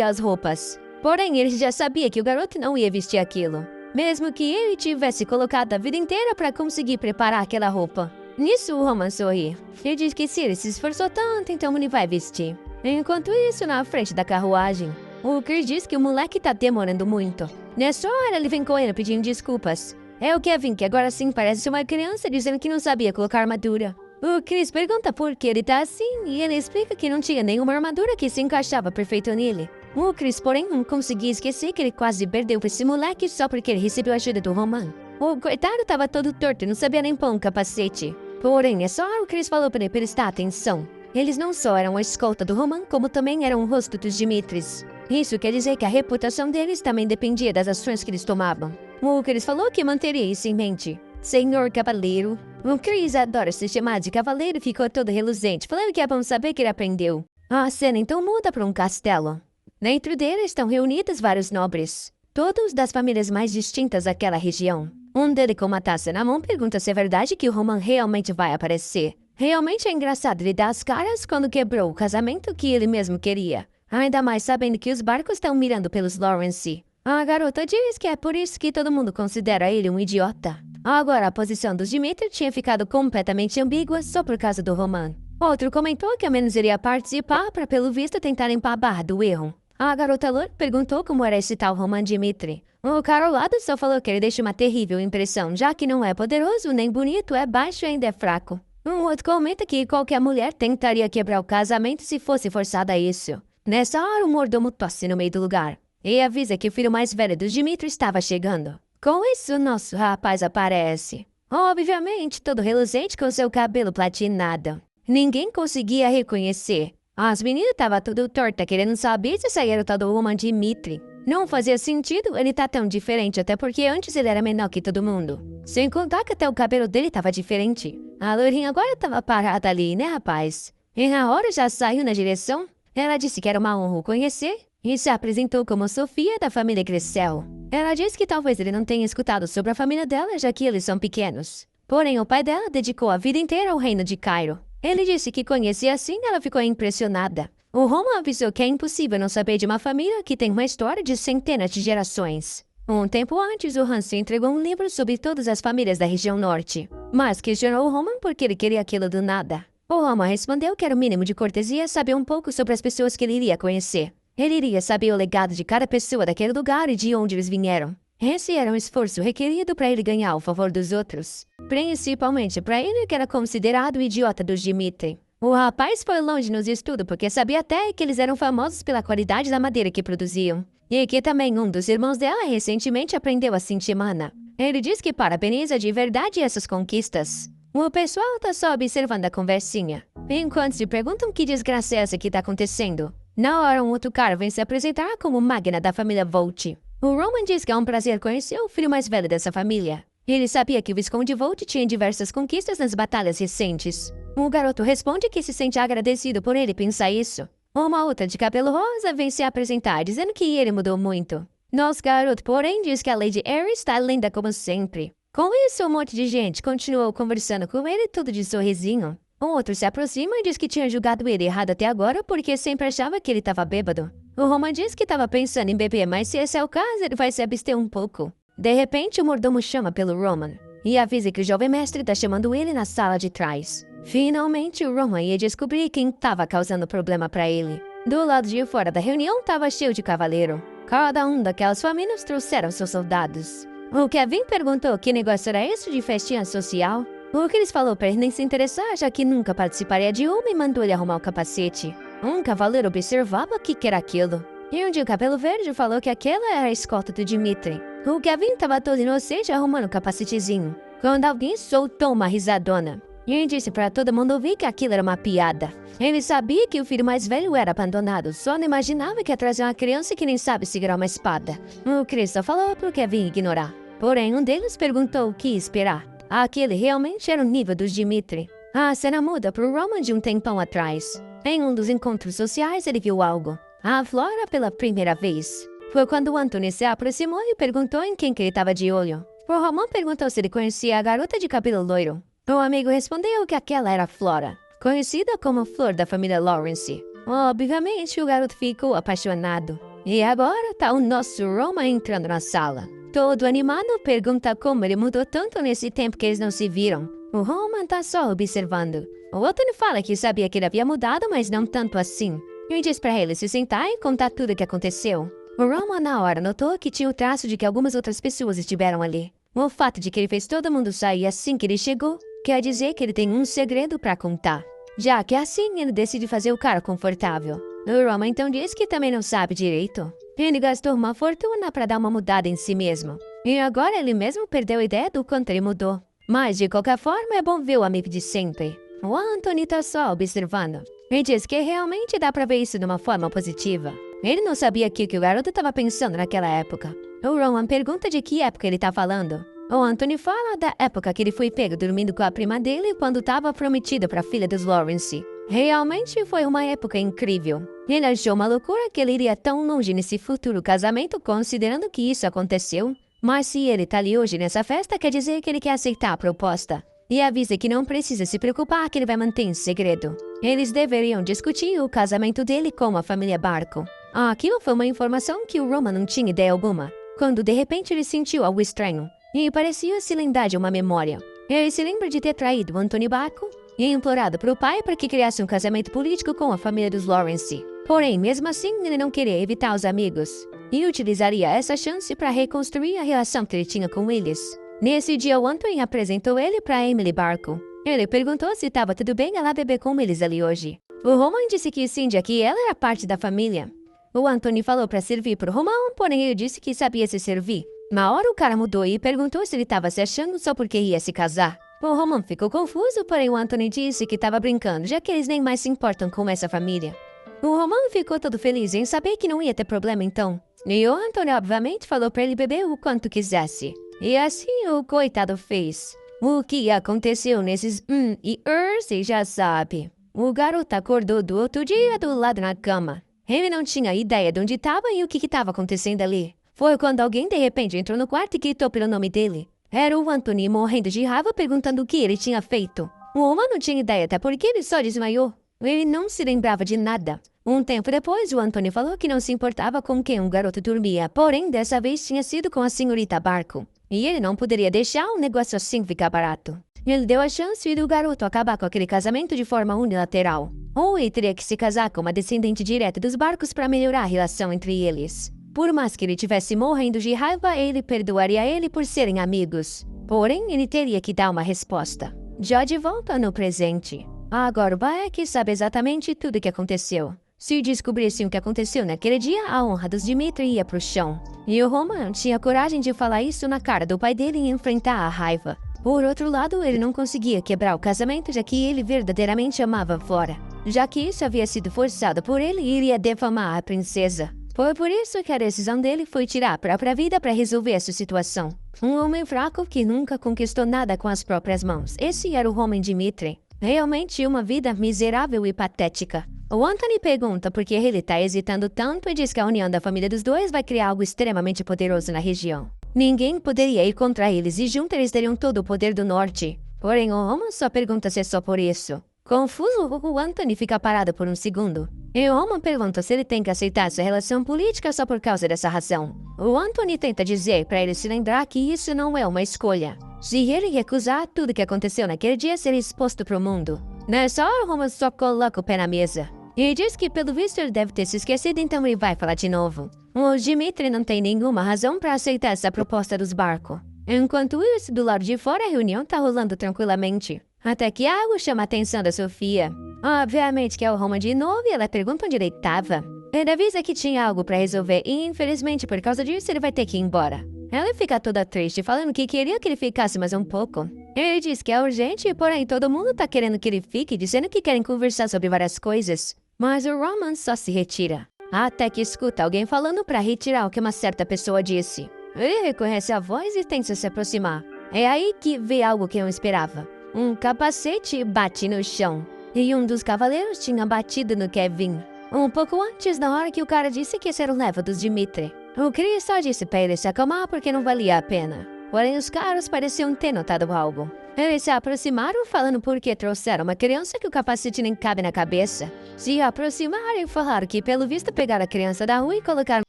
as roupas. Porém, ele já sabia que o garoto não ia vestir aquilo, mesmo que ele tivesse colocado a vida inteira para conseguir preparar aquela roupa. Nisso, o Roman sorri. Ele diz que se ele se esforçou tanto, então ele vai vestir. Enquanto isso, na frente da carruagem, o Chris diz que o moleque tá demorando muito. Nessa hora, ele vem correndo pedindo desculpas. É o Kevin, que agora sim parece uma criança, dizendo que não sabia colocar armadura. O Chris pergunta por que ele tá assim, e ele explica que não tinha nenhuma armadura que se encaixava perfeito nele. O Chris, porém, não conseguia esquecer que ele quase perdeu pra esse moleque só porque ele recebeu a ajuda do Roman. O coitado tava todo torto e não sabia nem pôr um capacete. Porém, é só o Chris falou pra ele prestar atenção. Eles não só eram a escolta do Roman, como também eram o rosto dos Dimitris. Isso quer dizer que a reputação deles também dependia das ações que eles tomavam. O Chris falou que manteria isso em mente. Senhor Cavaleiro. O Chris adora se chamar de cavaleiro e ficou todo reluzente, falando que é bom saber que ele aprendeu. A cena então muda para um castelo. Dentro dele estão reunidos vários nobres, todos das famílias mais distintas daquela região. Um deles, com uma taça na mão, pergunta se é verdade que o Roman realmente vai aparecer. Realmente é engraçado ele dar as caras quando quebrou o casamento que ele mesmo queria. Ainda mais sabendo que os barcos estão mirando pelos Lawrence. A garota diz que é por isso que todo mundo considera ele um idiota. Agora a posição dos Dimitri tinha ficado completamente ambígua só por causa do Roman. Outro comentou que ao menos iria participar para, pelo visto, tentar limpar a barra do erro. A garota loura perguntou como era esse tal Roman Dimitri. O cara ao lado só falou que ele deixa uma terrível impressão, já que não é poderoso nem bonito, é baixo e ainda é fraco. Um outro comenta que qualquer mulher tentaria quebrar o casamento se fosse forçada a isso. Nessa hora, o mordomo tosse no meio do lugar e avisa que o filho mais velho dos Dimitri estava chegando. Com isso, nosso rapaz aparece. Obviamente, todo reluzente com seu cabelo platinado. Ninguém conseguia reconhecer. As meninas estavam tudo torta, querendo saber se saía o tal do Roman Dimitri. Não fazia sentido ele tá tão diferente, até porque antes ele era menor que todo mundo. Sem contar que até o cabelo dele tava diferente. A loirinha agora tava parada ali, né, rapaz? E a hora já saiu na direção. Ela disse que era uma honra o conhecer e se apresentou como Sofia da família Gressel. Ela disse que talvez ele não tenha escutado sobre a família dela, já que eles são pequenos. Porém, o pai dela dedicou a vida inteira ao reino de Cairo. Ele disse que conhecia assim, ela ficou impressionada. O Roman avisou que é impossível não saber de uma família que tem uma história de centenas de gerações. Um tempo antes, o Hansen entregou um livro sobre todas as famílias da região norte, mas questionou o Roman porque ele queria aquilo do nada. O Roman respondeu que era o mínimo de cortesia saber um pouco sobre as pessoas que ele iria conhecer. Ele iria saber o legado de cada pessoa daquele lugar e de onde eles vieram. Esse era um esforço requerido para ele ganhar o favor dos outros, principalmente para ele que era considerado o idiota dos Dimitri. O rapaz foi longe nos estudos porque sabia até que eles eram famosos pela qualidade da madeira que produziam, e que também um dos irmãos dela recentemente aprendeu a sentir mana. Ele diz que parabeniza de verdade essas conquistas. O pessoal tá só observando a conversinha, enquanto se perguntam que desgraça é essa que tá acontecendo. Na hora, um outro cara vem se apresentar como Magna da família Volt. O Roman diz que é um prazer conhecer o filho mais velho dessa família. Ele sabia que o Visconde Volt tinha diversas conquistas nas batalhas recentes. O garoto responde que se sente agradecido por ele pensar isso. Uma outra de cabelo rosa vem se apresentar, dizendo que ele mudou muito. Nosso garoto, porém, diz que a Lady Ares está linda como sempre. Com isso, um monte de gente continuou conversando com ele, tudo de sorrisinho. Um outro se aproxima e diz que tinha julgado ele errado até agora porque sempre achava que ele estava bêbado. O Roman diz que estava pensando em beber, mas se esse é o caso, ele vai se abster um pouco. De repente, o mordomo chama pelo Roman e avisa que o jovem mestre está chamando ele na sala de trás. Finalmente, o Roman ia descobrir quem estava causando problema para ele. Do lado de fora da reunião estava cheio de cavaleiro. Cada um daquelas famílias trouxeram seus soldados. O Kevin perguntou que negócio era esse de festinha social. O Chris falou para ele nem se interessar, já que nunca participaria de uma, e mandou ele arrumar o capacete. Um cavaleiro observava o que era aquilo. E um dia o cabelo verde falou que aquela era a escolta do Dimitri. O Kevin estava todo inocente arrumando o capacetezinho, quando alguém soltou uma risadona. E disse para todo mundo ouvir que aquilo era uma piada. Ele sabia que o filho mais velho era abandonado, só não imaginava que ia trazer uma criança que nem sabe segurar uma espada. O Chris só falou pro Kevin ignorar. Porém, um deles perguntou o que esperar. Aquele realmente era o nível dos Dimitri. A cena muda pro Roman de um tempão atrás. Em um dos encontros sociais, ele viu algo. A Flora pela primeira vez. Foi quando o Anthony se aproximou e perguntou em quem que ele estava de olho. O Roman perguntou se ele conhecia a garota de cabelo loiro. O amigo respondeu que aquela era Flora, conhecida como Flor da família Lawrence. Obviamente, o garoto ficou apaixonado. E agora tá o nosso Roman entrando na sala. Todo animado, pergunta como ele mudou tanto nesse tempo que eles não se viram. O Roman tá só observando. O Anthony fala que sabia que ele havia mudado, mas não tanto assim. E diz pra ele se sentar e contar tudo o que aconteceu. O Roman na hora notou que tinha o traço de que algumas outras pessoas estiveram ali. O fato de que ele fez todo mundo sair assim que ele chegou, quer dizer que ele tem um segredo pra contar. Já que assim, ele decide fazer o cara confortável. O Roman então diz que também não sabe direito. Ele gastou uma fortuna pra dar uma mudada em si mesmo. E agora ele mesmo perdeu a ideia do quanto ele mudou. Mas de qualquer forma é bom ver o amigo de sempre. O Anthony tá só observando. Ele diz que realmente dá pra ver isso de uma forma positiva. Ele não sabia o que o garoto estava pensando naquela época. O Roman pergunta de que época ele tá falando. O Anthony fala da época que ele foi pego dormindo com a prima dele quando estava prometido para a filha dos Lawrence. Realmente foi uma época incrível. Ele achou uma loucura que ele iria tão longe nesse futuro casamento considerando que isso aconteceu. Mas se ele tá ali hoje nessa festa, quer dizer que ele quer aceitar a proposta. E avisa que não precisa se preocupar que ele vai manter em segredo. Eles deveriam discutir o casamento dele com a família Barco. Aquilo foi uma informação que o Roman não tinha ideia alguma. Quando de repente ele sentiu algo estranho. E parecia se lembrar de uma memória. Ele se lembra de ter traído o Anthony Barco e implorado para o pai para que criasse um casamento político com a família dos Lawrence. Porém, mesmo assim, ele não queria evitar os amigos. E utilizaria essa chance para reconstruir a relação que ele tinha com eles. Nesse dia, o Anthony apresentou ele para Emily Barco. Ele perguntou se estava tudo bem ela beber com eles ali hoje. O Roman disse que sim, já que ela era parte da família. O Anthony falou para servir pro Roman, porém ele disse que sabia se servir. Na hora o cara mudou e perguntou se ele estava se achando só porque ia se casar. O Roman ficou confuso, porém o Anthony disse que estava brincando, já que eles nem mais se importam com essa família. O Roman ficou todo feliz em saber que não ia ter problema então. E o Anthony obviamente falou para ele beber o quanto quisesse. E assim o coitado fez. O que aconteceu nesses e você já sabe. O garoto acordou do outro dia do lado na cama. Ele não tinha ideia de onde estava e o que estava acontecendo ali. Foi quando alguém de repente entrou no quarto e gritou pelo nome dele. Era o Anthony morrendo de raiva perguntando o que ele tinha feito. O homem não tinha ideia até porque ele só desmaiou. Ele não se lembrava de nada. Um tempo depois, o Anthony falou que não se importava com quem o garoto dormia, porém dessa vez tinha sido com a senhorita Barco. E ele não poderia deixar um negócio assim ficar barato. Ele deu a chance do garoto acabar com aquele casamento de forma unilateral. Ou ele teria que se casar com uma descendente direta dos Barcos para melhorar a relação entre eles. Por mais que ele tivesse morrendo de raiva, ele perdoaria ele por serem amigos. Porém, ele teria que dar uma resposta. Já de volta no presente. Agora o Baek sabe exatamente tudo o que aconteceu. Se descobrissem o que aconteceu naquele dia, a honra dos Dmitri ia pro chão. E o Roman tinha coragem de falar isso na cara do pai dele e enfrentar a raiva. Por outro lado, ele não conseguia quebrar o casamento, já que ele verdadeiramente amava Flora. Já que isso havia sido forçado por ele, iria defamar a princesa. Foi por isso que a decisão dele foi tirar a própria vida para resolver essa situação. Um homem fraco que nunca conquistou nada com as próprias mãos. Esse era o Roman Dmitri. Realmente uma vida miserável e patética. O Anthony pergunta por que ele está hesitando tanto e diz que a união da família dos dois vai criar algo extremamente poderoso na região. Ninguém poderia ir contra eles e juntos eles teriam todo o poder do norte. Porém, o Roman só pergunta se é só por isso. Confuso, o Anthony fica parado por um segundo. E o Roman pergunta se ele tem que aceitar sua relação política só por causa dessa razão. O Anthony tenta dizer para ele se lembrar que isso não é uma escolha. Se ele recusar, tudo que aconteceu naquele dia seria exposto para o mundo. Nessa hora, o Roman só coloca o pé na mesa. E diz que pelo visto ele deve ter se esquecido, então ele vai falar de novo. O Dmitri não tem nenhuma razão para aceitar essa proposta dos Barco. Enquanto isso, do lado de fora, a reunião tá rolando tranquilamente. Até que algo chama a atenção da Sofia. Obviamente que é o Roman de novo e ela pergunta onde ele estava. Ele avisa que tinha algo para resolver e, infelizmente, por causa disso, ele vai ter que ir embora. Ela fica toda triste, falando que queria que ele ficasse mais um pouco. Ele diz que é urgente, porém todo mundo tá querendo que ele fique, dizendo que querem conversar sobre várias coisas. Mas o Roman só se retira. Até que escuta alguém falando para retirar o que uma certa pessoa disse. Ele reconhece a voz e tenta se aproximar. É aí que vê algo que não esperava. Um capacete bate no chão. E um dos cavaleiros tinha batido no Kevin. Um pouco antes, na hora que o cara disse que esse era o leva dos Dmitri. O Chris só disse pra ele se acalmar porque não valia a pena. Porém, os caras pareciam ter notado algo. Eles se aproximaram falando porque trouxeram uma criança que o capacete nem cabe na cabeça. Se aproximaram e falaram que, pelo visto, pegaram a criança da rua e colocaram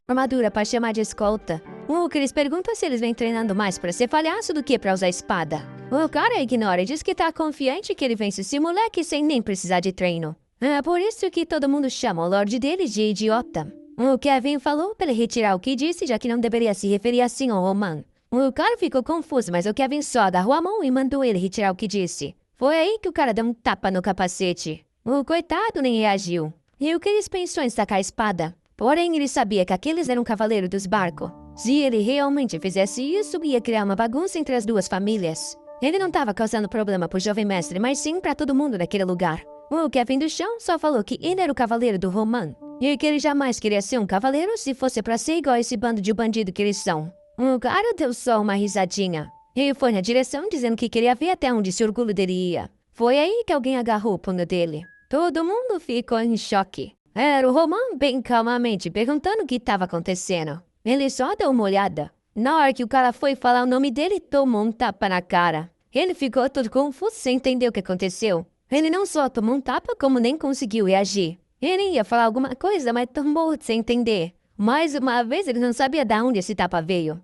armadura para chamar de escolta. O Chris pergunta se eles vêm treinando mais para ser palhaço do que para usar espada. O cara ignora e diz que tá confiante que ele vence esse moleque sem nem precisar de treino. É por isso que todo mundo chama o Lorde dele de idiota. O Kevin falou para ele retirar o que disse, já que não deveria se referir assim ao Roman. O cara ficou confuso, mas o Kevin só agarrou a mão e mandou ele retirar o que disse. Foi aí que o cara deu um tapa no capacete. O coitado nem reagiu. E o Chris pensou em sacar a espada. Porém, ele sabia que aqueles eram cavaleiros dos barcos. Se ele realmente fizesse isso, ia criar uma bagunça entre as duas famílias. Ele não estava causando problema pro jovem mestre, mas sim para todo mundo naquele lugar. O Kevin do chão só falou que ele era o cavaleiro do Roman. E que ele jamais queria ser um cavaleiro se fosse para ser igual a esse bando de bandido que eles são. O cara deu só uma risadinha. E foi na direção dizendo que queria ver até onde esse orgulho dele ia. Foi aí que alguém agarrou o punho dele. Todo mundo ficou em choque. Era o Roman bem calmamente perguntando o que estava acontecendo. Ele só deu uma olhada. Na hora que o cara foi falar o nome dele, tomou um tapa na cara. Ele ficou todo confuso sem entender o que aconteceu. Ele não só tomou um tapa, como nem conseguiu reagir. Ele ia falar alguma coisa, mas tomou sem entender. Mais uma vez, ele não sabia de onde esse tapa veio.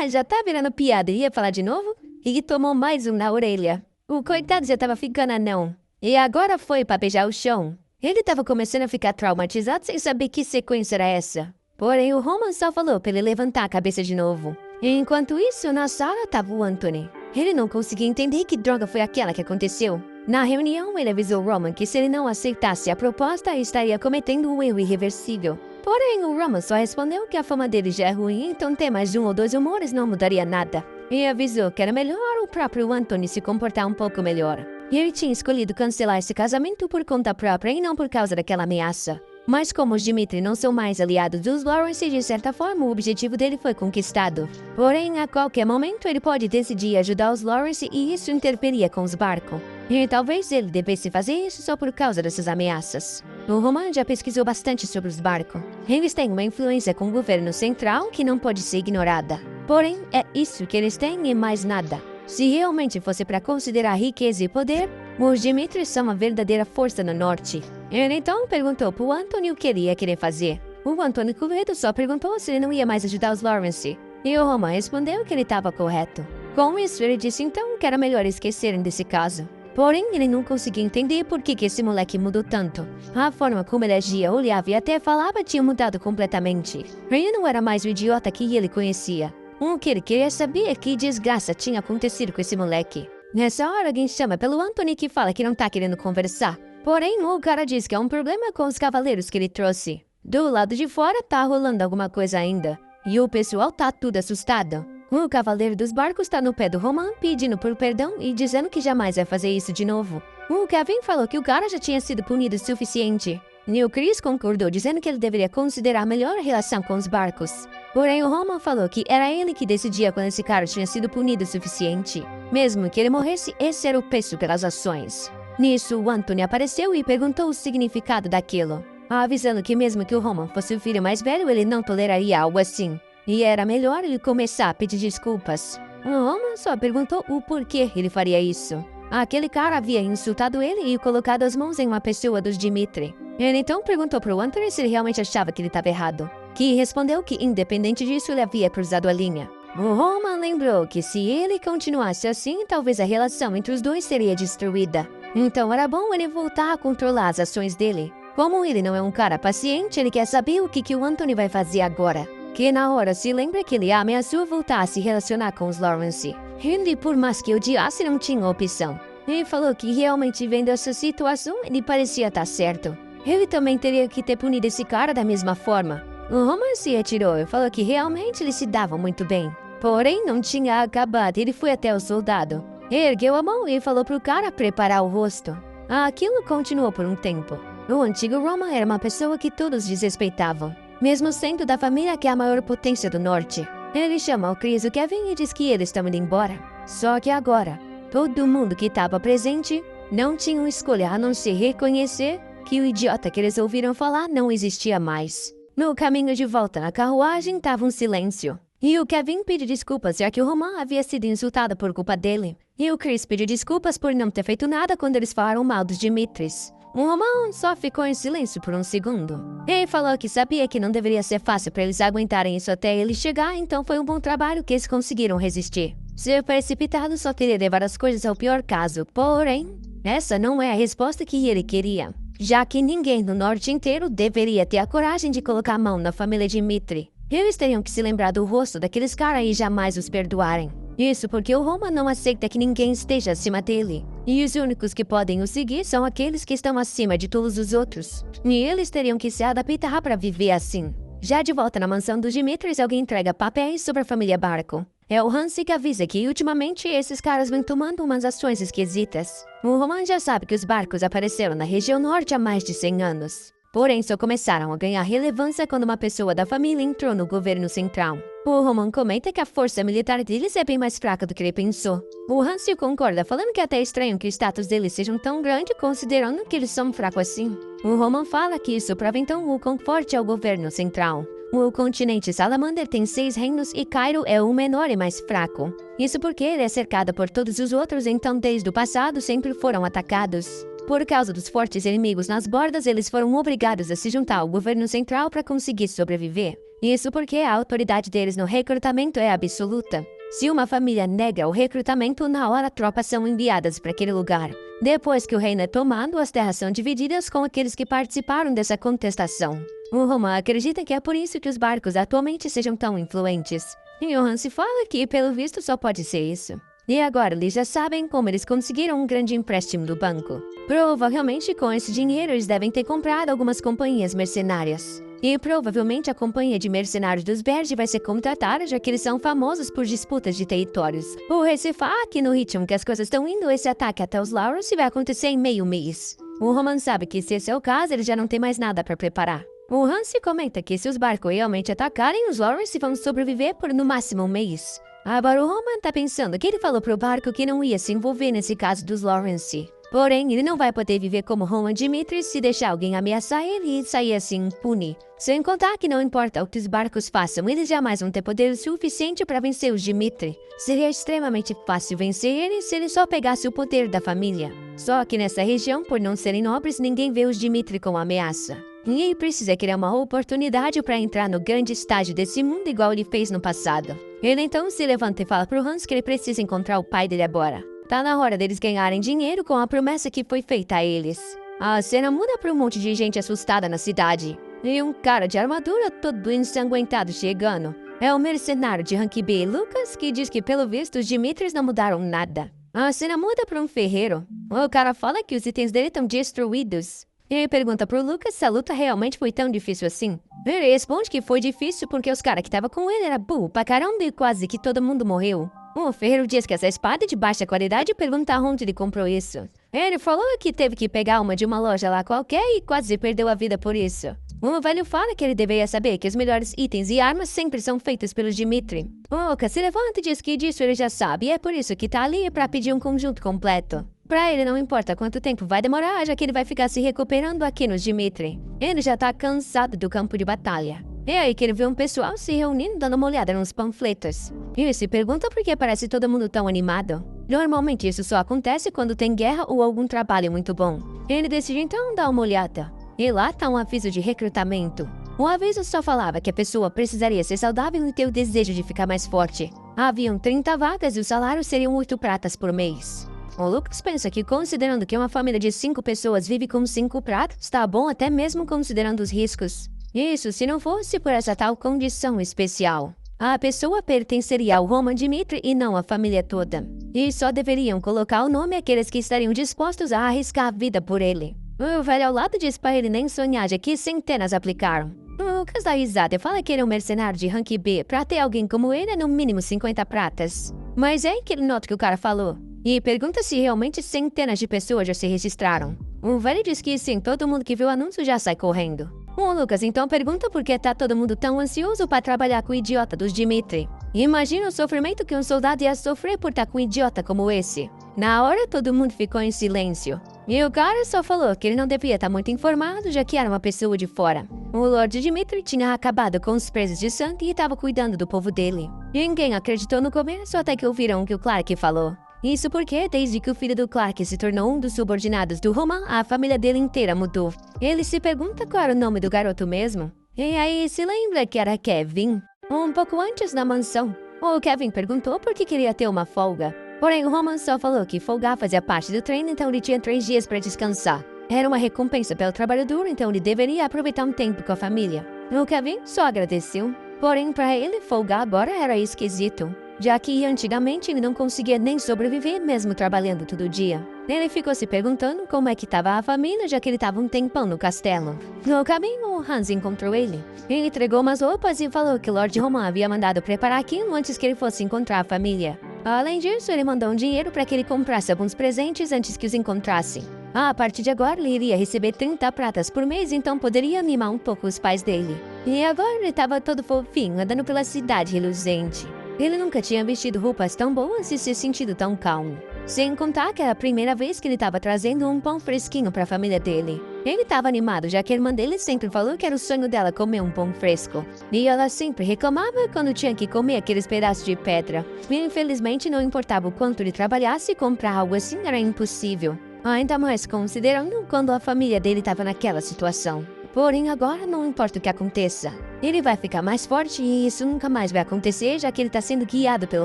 Já tá virando piada e ia falar de novo? E tomou mais um na orelha. O coitado já tava ficando anão. E agora foi pra beijar o chão. Ele tava começando a ficar traumatizado sem saber que sequência era essa. Porém, o Roman só falou pra ele levantar a cabeça de novo. E enquanto isso, na sala tava o Anthony. Ele não conseguia entender que droga foi aquela que aconteceu. Na reunião, ele avisou Roman que se ele não aceitasse a proposta, estaria cometendo um erro irreversível. Porém, o Roman só respondeu que a fama dele já é ruim, então ter mais um ou dois humores não mudaria nada. E avisou que era melhor o próprio Anthony se comportar um pouco melhor. E ele tinha escolhido cancelar esse casamento por conta própria e não por causa daquela ameaça. Mas como os Dimitri não são mais aliados dos Lawrence, de certa forma o objetivo dele foi conquistado. Porém, a qualquer momento ele pode decidir ajudar os Lawrence e isso interferia com os barcos. E talvez ele devesse fazer isso só por causa dessas ameaças. O Roman já pesquisou bastante sobre os barcos. Eles têm uma influência com o governo central que não pode ser ignorada. Porém, é isso que eles têm e mais nada. Se realmente fosse para considerar riqueza e poder, os Dimitri são uma verdadeira força no norte. Ele então perguntou pro Anthony o que ele ia querer fazer. O Anthony Corredo só perguntou se ele não ia mais ajudar os Lawrence. E o Roman respondeu que ele estava correto. Com isso, ele disse então que era melhor esquecerem desse caso. Porém, ele não conseguia entender por que esse moleque mudou tanto. A forma como ele agia, olhava e até falava tinha mudado completamente. Ele não era mais o idiota que ele conhecia. O que ele queria saber é que desgraça tinha acontecido com esse moleque. Nessa hora, alguém chama pelo Anthony que fala que não tá querendo conversar. Porém, o cara diz que é um problema com os cavaleiros que ele trouxe. Do lado de fora tá rolando alguma coisa ainda. E o pessoal tá tudo assustado. O cavaleiro dos barcos tá no pé do Roman pedindo por perdão e dizendo que jamais vai fazer isso de novo. O Kevin falou que o cara já tinha sido punido o suficiente. E o Chris concordou dizendo que ele deveria considerar melhor a relação com os barcos. Porém, o Roman falou que era ele que decidia quando esse cara tinha sido punido o suficiente. Mesmo que ele morresse, esse era o preço pelas ações. Nisso, o Anthony apareceu e perguntou o significado daquilo, avisando que mesmo que o Roman fosse o filho mais velho, ele não toleraria algo assim. E era melhor ele começar a pedir desculpas. O Roman só perguntou o porquê ele faria isso. Aquele cara havia insultado ele e colocado as mãos em uma pessoa dos Dimitri. Ele então perguntou pro Anthony se ele realmente achava que ele estava errado. Que respondeu que, independente disso, ele havia cruzado a linha. O Roman lembrou que se ele continuasse assim, talvez a relação entre os dois seria destruída. Então era bom ele voltar a controlar as ações dele. Como ele não é um cara paciente, ele quer saber o que o Anthony vai fazer agora. Que na hora se lembra que ele ameaçou voltar a se relacionar com os Lawrence. Ele, por mais que odiasse, não tinha opção. Ele falou que realmente vendo essa situação, ele parecia estar certo. Ele também teria que ter punido esse cara da mesma forma. O Roman se retirou e falou que realmente eles se davam muito bem. Porém, não tinha acabado. Ele foi até o soldado. Ergueu a mão e falou pro cara preparar o rosto. Aquilo continuou por um tempo. O antigo Roman era uma pessoa que todos desrespeitavam, mesmo sendo da família que é a maior potência do norte. Ele chama o Chris e o Kevin e diz que eles estão indo embora. Só que agora, todo mundo que estava presente não tinha escolha a não ser reconhecer que o idiota que eles ouviram falar não existia mais. No caminho de volta na carruagem estava um silêncio. E o Kevin pediu desculpas já que o Roman havia sido insultado por culpa dele. E o Chris pediu desculpas por não ter feito nada quando eles falaram mal dos Dimitris. O Roman só ficou em silêncio por um segundo. Ele falou que sabia que não deveria ser fácil para eles aguentarem isso até ele chegar, então foi um bom trabalho que eles conseguiram resistir. Ser precipitado só teria levar as coisas ao pior caso, porém, essa não é a resposta que ele queria, já que ninguém no norte inteiro deveria ter a coragem de colocar a mão na família Dimitri. Eles teriam que se lembrar do rosto daqueles caras e jamais os perdoarem. Isso porque o Roman não aceita que ninguém esteja acima dele. E os únicos que podem o seguir são aqueles que estão acima de todos os outros. E eles teriam que se adaptar para viver assim. Já de volta na mansão dos Dimitris, alguém entrega papéis sobre a família Barco. É o Hansi que avisa que ultimamente esses caras vêm tomando umas ações esquisitas. O Roman já sabe que os barcos apareceram na região norte há mais de 100 anos. Porém, só começaram a ganhar relevância quando uma pessoa da família entrou no governo central. O Roman comenta que a força militar deles é bem mais fraca do que ele pensou. O Hansi concorda, falando que é até estranho que o status deles seja tão grande, considerando que eles são fracos assim. O Roman fala que isso prova então o quão forte é o governo central. O continente Salamander tem 6 reinos e Cairo é o menor e mais fraco. Isso porque ele é cercado por todos os outros, então desde o passado sempre foram atacados. Por causa dos fortes inimigos nas bordas, eles foram obrigados a se juntar ao governo central para conseguir sobreviver. Isso porque a autoridade deles no recrutamento é absoluta. Se uma família nega o recrutamento, na hora tropas são enviadas para aquele lugar. Depois que o reino é tomado, as terras são divididas com aqueles que participaram dessa contestação. O Roman acredita que é por isso que os barcos atualmente sejam tão influentes. E o Hansi fala que, pelo visto, só pode ser isso. E agora eles já sabem como eles conseguiram um grande empréstimo do banco. Provavelmente com esse dinheiro eles devem ter comprado algumas companhias mercenárias. E provavelmente a companhia de mercenários dos Berge vai ser contratada, já que eles são famosos por disputas de territórios. O rei se fala que no ritmo que as coisas estão indo, esse ataque até os Lawrence vai acontecer em meio mês. O Roman sabe que se esse é o caso, ele já não tem mais nada para preparar. O Hansi comenta que se os barcos realmente atacarem, os Lawrence vão sobreviver por no máximo um mês. Agora o Roman tá pensando que ele falou pro barco que não ia se envolver nesse caso dos Lawrence. Porém, ele não vai poder viver como Roman Dimitri se deixar alguém ameaçar ele e sair assim impune. Sem contar que não importa o que os barcos façam, eles jamais vão ter poder suficiente para vencer os Dimitri. Seria extremamente fácil vencer eles se ele só pegasse o poder da família. Só que nessa região, por não serem nobres, ninguém vê os Dimitri como ameaça. E ele precisa criar uma oportunidade para entrar no grande estágio desse mundo igual ele fez no passado. Ele então se levanta e fala pro Hans que ele precisa encontrar o pai dele agora. Tá na hora deles ganharem dinheiro com a promessa que foi feita a eles. A cena muda para um monte de gente assustada na cidade. E um cara de armadura todo ensanguentado chegando. É o mercenário de Rank B, Lucas, que diz que pelo visto os Dimitris não mudaram nada. A cena muda para um ferreiro. O cara fala que os itens dele estão destruídos. E ele pergunta pro Lucas se a luta realmente foi tão difícil assim. Ele responde que foi difícil porque os caras que estavam com ele era burro pra caramba e quase que todo mundo morreu. O ferreiro diz que essa espada é de baixa qualidade e pergunta onde ele comprou isso. Ele falou que teve que pegar uma de uma loja lá qualquer e quase perdeu a vida por isso. O velho fala que ele deveria saber que os melhores itens e armas sempre são feitos pelos Dimitri. O Lucas se levanta e diz que disso ele já sabe e é por isso que tá ali pra pedir um conjunto completo. Pra ele não importa quanto tempo vai demorar, já que ele vai ficar se recuperando aqui nos Dimitri. Ele já tá cansado do campo de batalha. É aí que ele vê um pessoal se reunindo dando uma olhada nos panfletos. E ele se pergunta por que parece todo mundo tão animado. Normalmente isso só acontece quando tem guerra ou algum trabalho muito bom. Ele decide então dar uma olhada. E lá tá um aviso de recrutamento. O aviso só falava que a pessoa precisaria ser saudável e ter o desejo de ficar mais forte. Haviam 30 vagas e o salário seriam 8 pratas por mês. O Lucas pensa que, considerando que uma família de 5 pessoas vive com 5 pratos, tá bom até mesmo considerando os riscos. Isso se não fosse por essa tal condição especial. A pessoa pertenceria ao Roman Dimitri e não à família toda. E só deveriam colocar o nome àqueles que estariam dispostos a arriscar a vida por ele. O velho ao lado diz pra ele nem sonhar, já que centenas aplicaram. O Lucas dá risada e fala que ele é um mercenário de rank B. Pra ter alguém como ele é no mínimo 50 pratas. Mas é aí que ele nota que o cara falou. E pergunta se realmente centenas de pessoas já se registraram. O velho diz que sim, todo mundo que viu o anúncio já sai correndo. O Lucas então pergunta por que tá todo mundo tão ansioso para trabalhar com o idiota dos Dimitri. Imagina o sofrimento que um soldado ia sofrer por estar com um idiota como esse. Na hora todo mundo ficou em silêncio. E o cara só falou que ele não devia estar muito informado, já que era uma pessoa de fora. O Lord Dimitri tinha acabado com os presos de sangue e estava cuidando do povo dele. Ninguém acreditou no começo até que ouviram o que o Clark falou. Isso porque, desde que o filho do Clark se tornou um dos subordinados do Roman, a família dele inteira mudou. Ele se pergunta qual era o nome do garoto mesmo. E aí se lembra que era Kevin. Um pouco antes da mansão, o Kevin perguntou por que queria ter uma folga. Porém, o Roman só falou que folgar fazia parte do treino, então ele tinha 3 dias para descansar. Era uma recompensa pelo trabalho duro, então ele deveria aproveitar um tempo com a família. O Kevin só agradeceu. Porém, para ele, folgar agora era esquisito, já que antigamente ele não conseguia nem sobreviver mesmo trabalhando todo dia. Ele ficou se perguntando como é que estava a família, já que ele estava um tempão no castelo. No caminho, o Hans encontrou ele. Ele entregou umas roupas e falou que o Lord Roman havia mandado preparar aquilo antes que ele fosse encontrar a família. Além disso, ele mandou um dinheiro para que ele comprasse alguns presentes antes que os encontrasse. A partir de agora, ele iria receber 30 pratas por mês, então poderia animar um pouco os pais dele. E agora ele estava todo fofinho, andando pela cidade reluzente. Ele nunca tinha vestido roupas tão boas e se sentido tão calmo. Sem contar que era a primeira vez que ele estava trazendo um pão fresquinho para a família dele. Ele estava animado, já que a irmã dele sempre falou que era o sonho dela comer um pão fresco. E ela sempre reclamava quando tinha que comer aqueles pedaços de pedra. E infelizmente não importava o quanto ele trabalhasse, comprar algo assim era impossível. Ainda mais considerando quando a família dele estava naquela situação. Porém, agora não importa o que aconteça. Ele vai ficar mais forte e isso nunca mais vai acontecer, já que ele está sendo guiado pelo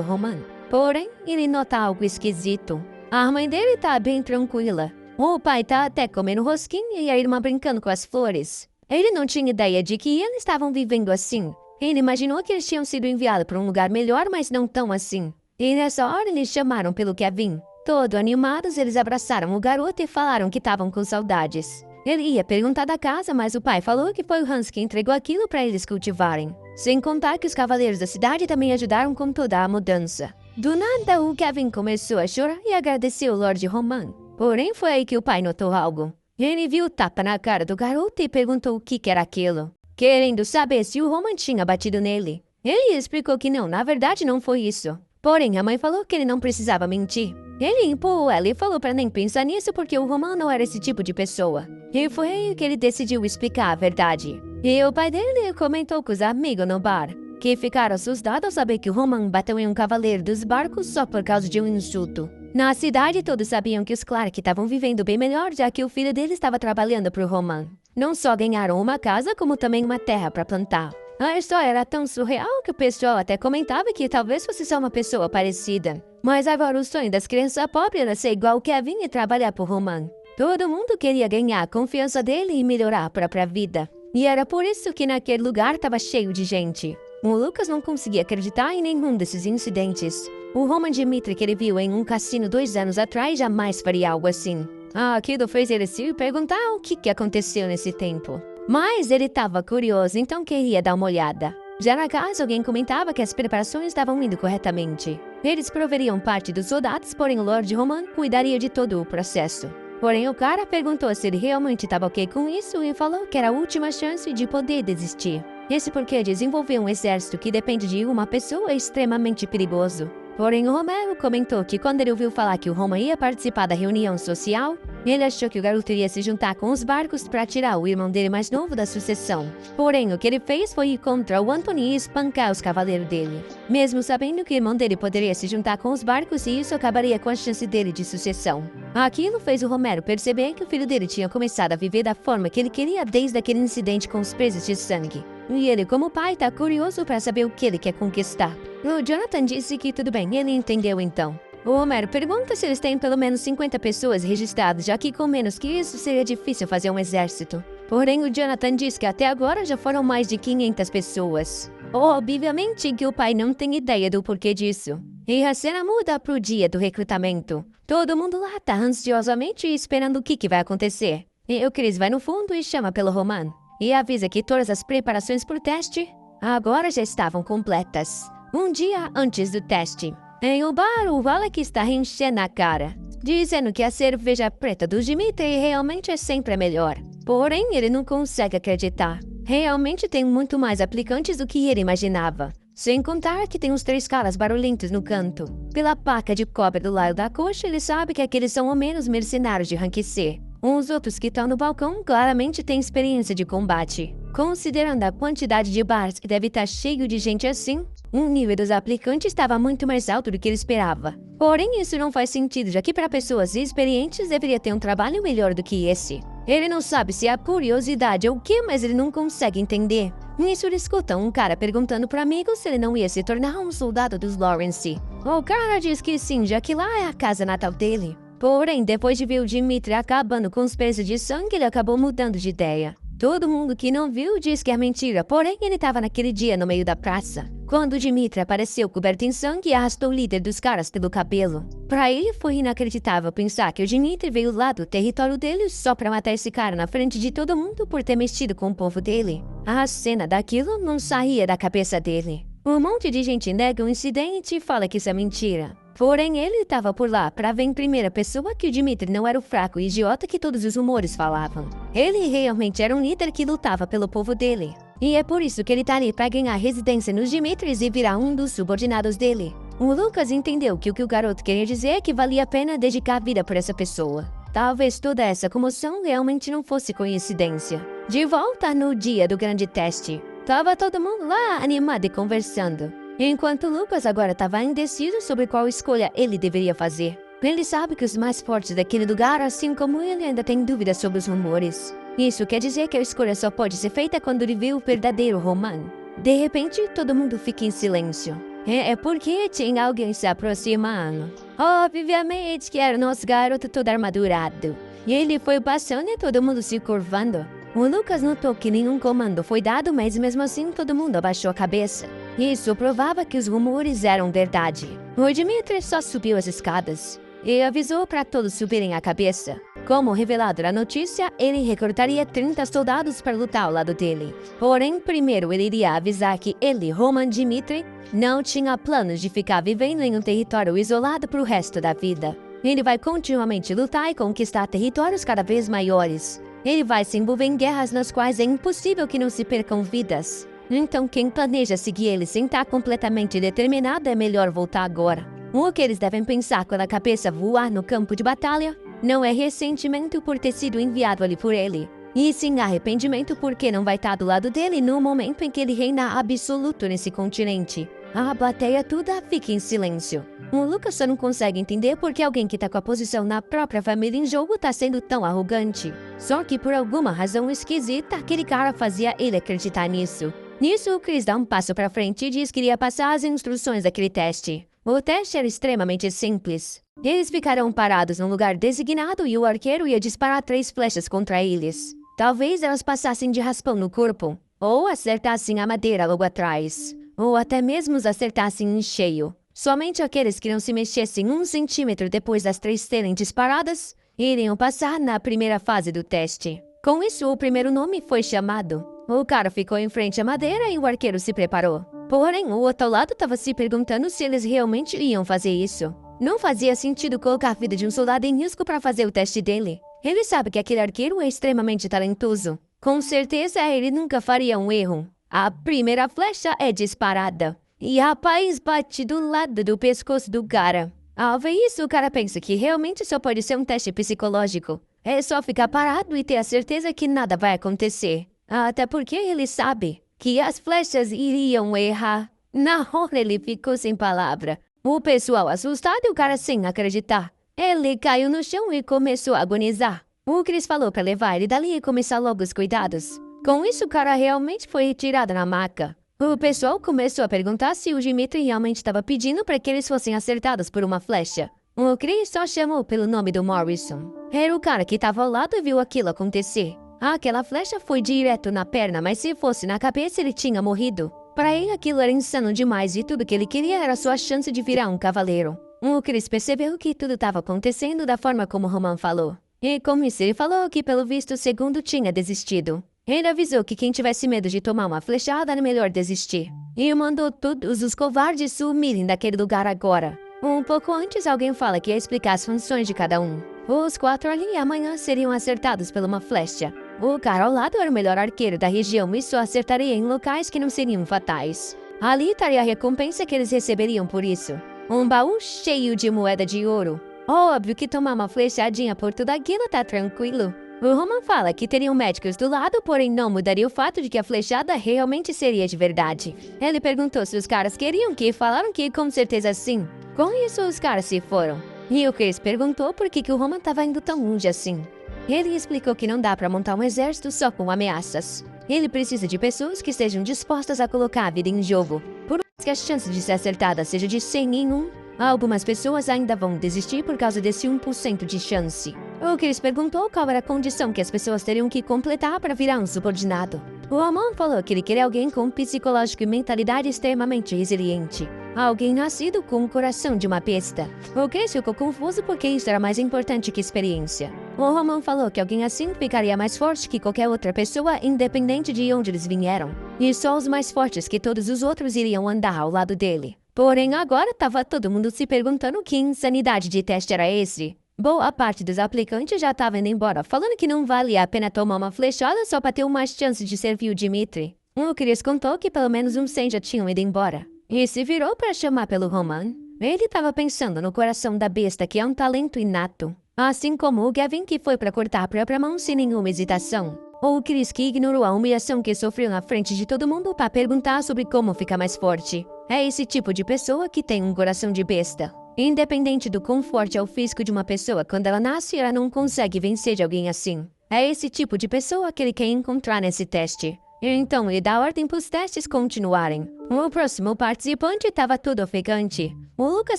Roman. Porém, ele nota algo esquisito. A mãe dele tá bem tranquila. O pai tá até comendo rosquinha e a irmã brincando com as flores. Ele não tinha ideia de que eles estavam vivendo assim. Ele imaginou que eles tinham sido enviados para um lugar melhor, mas não tão assim. E nessa hora eles chamaram pelo Kevin. Todo animados, eles abraçaram o garoto e falaram que estavam com saudades. Ele ia perguntar da casa, mas o pai falou que foi o Hans que entregou aquilo para eles cultivarem. Sem contar que os cavaleiros da cidade também ajudaram com toda a mudança. Do nada, o Kevin começou a chorar e agradeceu o Lord Roman. Porém, foi aí que o pai notou algo. Ele viu o tapa na cara do garoto e perguntou o que era aquilo, querendo saber se o Roman tinha batido nele. Ele explicou que não, na verdade não foi isso. Porém, a mãe falou que ele não precisava mentir. Ele empurrou ela e falou para nem pensar nisso porque o Roman não era esse tipo de pessoa. E foi aí que ele decidiu explicar a verdade. E o pai dele comentou com os amigos no bar, que ficaram assustados ao saber que o Roman bateu em um cavaleiro dos barcos só por causa de um insulto. Na cidade, todos sabiam que os Clark estavam vivendo bem melhor, já que o filho dele estava trabalhando para o Roman. Não só ganharam uma casa, como também uma terra para plantar. A história era tão surreal que o pessoal até comentava que talvez fosse só uma pessoa parecida. Mas agora o sonho das crianças pobres era ser igual o Kevin e trabalhar para o Roman. Todo mundo queria ganhar a confiança dele e melhorar a própria vida. E era por isso que naquele lugar estava cheio de gente. O Lucas não conseguia acreditar em nenhum desses incidentes. O Roman Dimitri que ele viu em um cassino 2 anos atrás jamais faria algo assim. Aquilo fez ele se perguntar o que aconteceu nesse tempo. Mas ele estava curioso, então queria dar uma olhada. Já na casa, alguém comentava que as preparações estavam indo corretamente. Eles proveriam parte dos soldados, porém o Lord Roman cuidaria de todo o processo. Porém, o cara perguntou se ele realmente estava ok com isso e falou que era a última chance de poder desistir. Isso porque desenvolver um exército que depende de uma pessoa é extremamente perigoso. Porém, o Romero comentou que quando ele ouviu falar que o Roman ia participar da reunião social, ele achou que o garoto iria se juntar com os barcos para tirar o irmão dele mais novo da sucessão. Porém, o que ele fez foi ir contra o Anthony e espancar os cavaleiros dele. Mesmo sabendo que o irmão dele poderia se juntar com os barcos e isso acabaria com a chance dele de sucessão. Aquilo fez o Romero perceber que o filho dele tinha começado a viver da forma que ele queria desde aquele incidente com os presos de sangue. E ele, como pai, tá curioso para saber o que ele quer conquistar. O Jonathan disse que tudo bem, ele entendeu então. O Homero pergunta se eles têm pelo menos 50 pessoas registradas, já que com menos que isso seria difícil fazer um exército. Porém, o Jonathan diz que até agora já foram mais de 500 pessoas. Obviamente que o pai não tem ideia do porquê disso. E a cena muda pro dia do recrutamento. Todo mundo lá tá ansiosamente esperando o que vai acontecer. E o Chris vai no fundo e chama pelo Roman. E avisa que todas as preparações para o teste agora já estavam completas. Um dia antes do teste. Em um bar, o Alec está enchendo a cara, dizendo que a cerveja preta do Dimitri realmente é sempre a melhor. Porém, ele não consegue acreditar. Realmente tem muito mais aplicantes do que ele imaginava. Sem contar que tem uns 3 caras barulhentos no canto. Pela placa de cobre do lado da coxa, ele sabe que aqueles são ao menos mercenários de rank C. Os outros que estão no balcão claramente têm experiência de combate. Considerando a quantidade de bars que deve estar cheio de gente assim, o nível dos aplicantes estava muito mais alto do que ele esperava. Porém, isso não faz sentido, já que para pessoas experientes deveria ter um trabalho melhor do que esse. Ele não sabe se é a curiosidade ou o que, mas ele não consegue entender. Nisso ele escuta um cara perguntando para amigo se ele não ia se tornar um soldado dos Lawrence. O cara diz que sim, já que lá é a casa natal dele. Porém, depois de ver o Dimitri acabando com os pesos de sangue, ele acabou mudando de ideia. Todo mundo que não viu diz que é mentira, porém ele estava naquele dia no meio da praça, quando o Dimitri apareceu coberto em sangue e arrastou o líder dos caras pelo cabelo. Pra ele foi inacreditável pensar que o Dimitri veio lá do território dele só pra matar esse cara na frente de todo mundo por ter mexido com o povo dele. A cena daquilo não saía da cabeça dele. Um monte de gente nega o incidente e fala que isso é mentira. Porém, ele estava por lá para ver em primeira pessoa que o Dimitri não era o fraco e idiota que todos os rumores falavam. Ele realmente era um líder que lutava pelo povo dele. E é por isso que ele tá ali para ganhar residência nos Dimitris e virar um dos subordinados dele. O Lucas entendeu que o garoto queria dizer é que valia a pena dedicar a vida por essa pessoa. Talvez toda essa comoção realmente não fosse coincidência. De volta no dia do grande teste, tava todo mundo lá animado e conversando. Enquanto Lucas agora estava indeciso sobre qual escolha ele deveria fazer. Ele sabe que os mais fortes daquele lugar, assim como ele, ainda têm dúvidas sobre os rumores. Isso quer dizer que a escolha só pode ser feita quando ele vê o verdadeiro Roman. De repente, todo mundo fica em silêncio. É porque tinha alguém se aproximando. Obviamente que era o nosso garoto todo armadurado. E ele foi passando e todo mundo se curvando. O Lucas notou que nenhum comando foi dado, mas mesmo assim todo mundo abaixou a cabeça. Isso provava que os rumores eram verdade. O Dimitri só subiu as escadas e avisou para todos subirem a cabeça. Como revelado na notícia, ele recrutaria 30 soldados para lutar ao lado dele. Porém, primeiro ele iria avisar que ele, Roman Dimitri, não tinha planos de ficar vivendo em um território isolado para o resto da vida. Ele vai continuamente lutar e conquistar territórios cada vez maiores. Ele vai se envolver em guerras nas quais é impossível que não se percam vidas. Então quem planeja seguir ele sem estar completamente determinado é melhor voltar agora. O que eles devem pensar quando a cabeça voar no campo de batalha não é ressentimento por ter sido enviado ali por ele, e sim arrependimento porque não vai estar do lado dele no momento em que ele reina absoluto nesse continente. A plateia toda fica em silêncio. O Lucas só não consegue entender por que alguém que tá com a posição na própria família em jogo tá sendo tão arrogante. Só que por alguma razão esquisita, aquele cara fazia ele acreditar nisso. Nisso, o Chris dá um passo pra frente e diz que iria passar as instruções daquele teste. O teste era extremamente simples. Eles ficaram parados num lugar designado e o arqueiro ia disparar 3 flechas contra eles. Talvez elas passassem de raspão no corpo, ou acertassem a madeira logo atrás, ou até mesmo os acertassem em cheio. Somente aqueles que não se mexessem 1 centímetro depois das 3 serem disparadas iriam passar na primeira fase do teste. Com isso, o primeiro nome foi chamado. O cara ficou em frente à madeira e o arqueiro se preparou. Porém, o outro lado estava se perguntando se eles realmente iam fazer isso. Não fazia sentido colocar a vida de um soldado em risco para fazer o teste dele. Ele sabe que aquele arqueiro é extremamente talentoso. Com certeza, ele nunca faria um erro. A primeira flecha é disparada. E a rapaz bate do lado do pescoço do cara. Ao ver isso, o cara pensa que realmente só pode ser um teste psicológico. É só ficar parado e ter a certeza que nada vai acontecer. Até porque ele sabe que as flechas iriam errar. Na hora ele ficou sem palavra. O pessoal assustado e o cara sem acreditar. Ele caiu no chão e começou a agonizar. O Chris falou para levar ele dali e começar logo os cuidados. Com isso, o cara realmente foi retirado na maca. O pessoal começou a perguntar se o Dimitri realmente estava pedindo para que eles fossem acertados por uma flecha. O Chris só chamou pelo nome do Morrison. Era o cara que estava ao lado e viu aquilo acontecer. Aquela flecha foi direto na perna, mas se fosse na cabeça ele tinha morrido. Para ele aquilo era insano demais e tudo que ele queria era sua chance de virar um cavaleiro. O Chris percebeu que tudo estava acontecendo da forma como Roman falou. E com isso ele falou que pelo visto o segundo tinha desistido. Ele avisou que quem tivesse medo de tomar uma flechada era melhor desistir. E mandou todos os covardes sumirem daquele lugar agora. Um pouco antes alguém fala que ia explicar as funções de cada um. Os 4 ali amanhã seriam acertados por uma flecha. O cara ao lado era o melhor arqueiro da região e só acertaria em locais que não seriam fatais. Ali estaria a recompensa que eles receberiam por isso. Um baú cheio de moeda de ouro. Óbvio que tomar uma flechadinha por tudo aquilo tá tranquilo. O Roman fala que teriam médicos do lado, porém não mudaria o fato de que a flechada realmente seria de verdade. Ele perguntou se os caras queriam que e falaram que com certeza sim. Com isso, os caras se foram. E o Chris perguntou por que o Roman estava indo tão longe assim. Ele explicou que não dá para montar um exército só com ameaças. Ele precisa de pessoas que estejam dispostas a colocar a vida em jogo. Por mais que a chance de ser acertada seja de 100 em 1, algumas pessoas ainda vão desistir por causa desse 1% de chance. O Chris perguntou qual era a condição que as pessoas teriam que completar para virar um subordinado. O Roman falou que ele queria alguém com um psicológico e mentalidade extremamente resiliente. Alguém nascido com o coração de uma besta. O Chris ficou confuso porque isso era mais importante que experiência. O Roman falou que alguém assim ficaria mais forte que qualquer outra pessoa, independente de onde eles vieram. E só os mais fortes que todos os outros iriam andar ao lado dele. Porém, agora estava todo mundo se perguntando que insanidade de teste era esse. Boa parte dos aplicantes já estava indo embora, falando que não valia a pena tomar uma flechada só para ter mais chance de servir o Dimitri. O Chris contou que pelo menos uns 100 já tinham ido embora. E se virou para chamar pelo Roman. Ele estava pensando no coração da besta, que é um talento inato. Assim como o Gavin, que foi para cortar a própria mão sem nenhuma hesitação. Ou o Chris, que ignorou a humilhação que sofreu na frente de todo mundo para perguntar sobre como ficar mais forte. É esse tipo de pessoa que tem um coração de besta. Independente do quão forte é o físico de uma pessoa, quando ela nasce, ela não consegue vencer de alguém assim. É esse tipo de pessoa que ele quer encontrar nesse teste. E então ele dá ordem para os testes continuarem. O próximo participante estava todo ofegante. O Lucas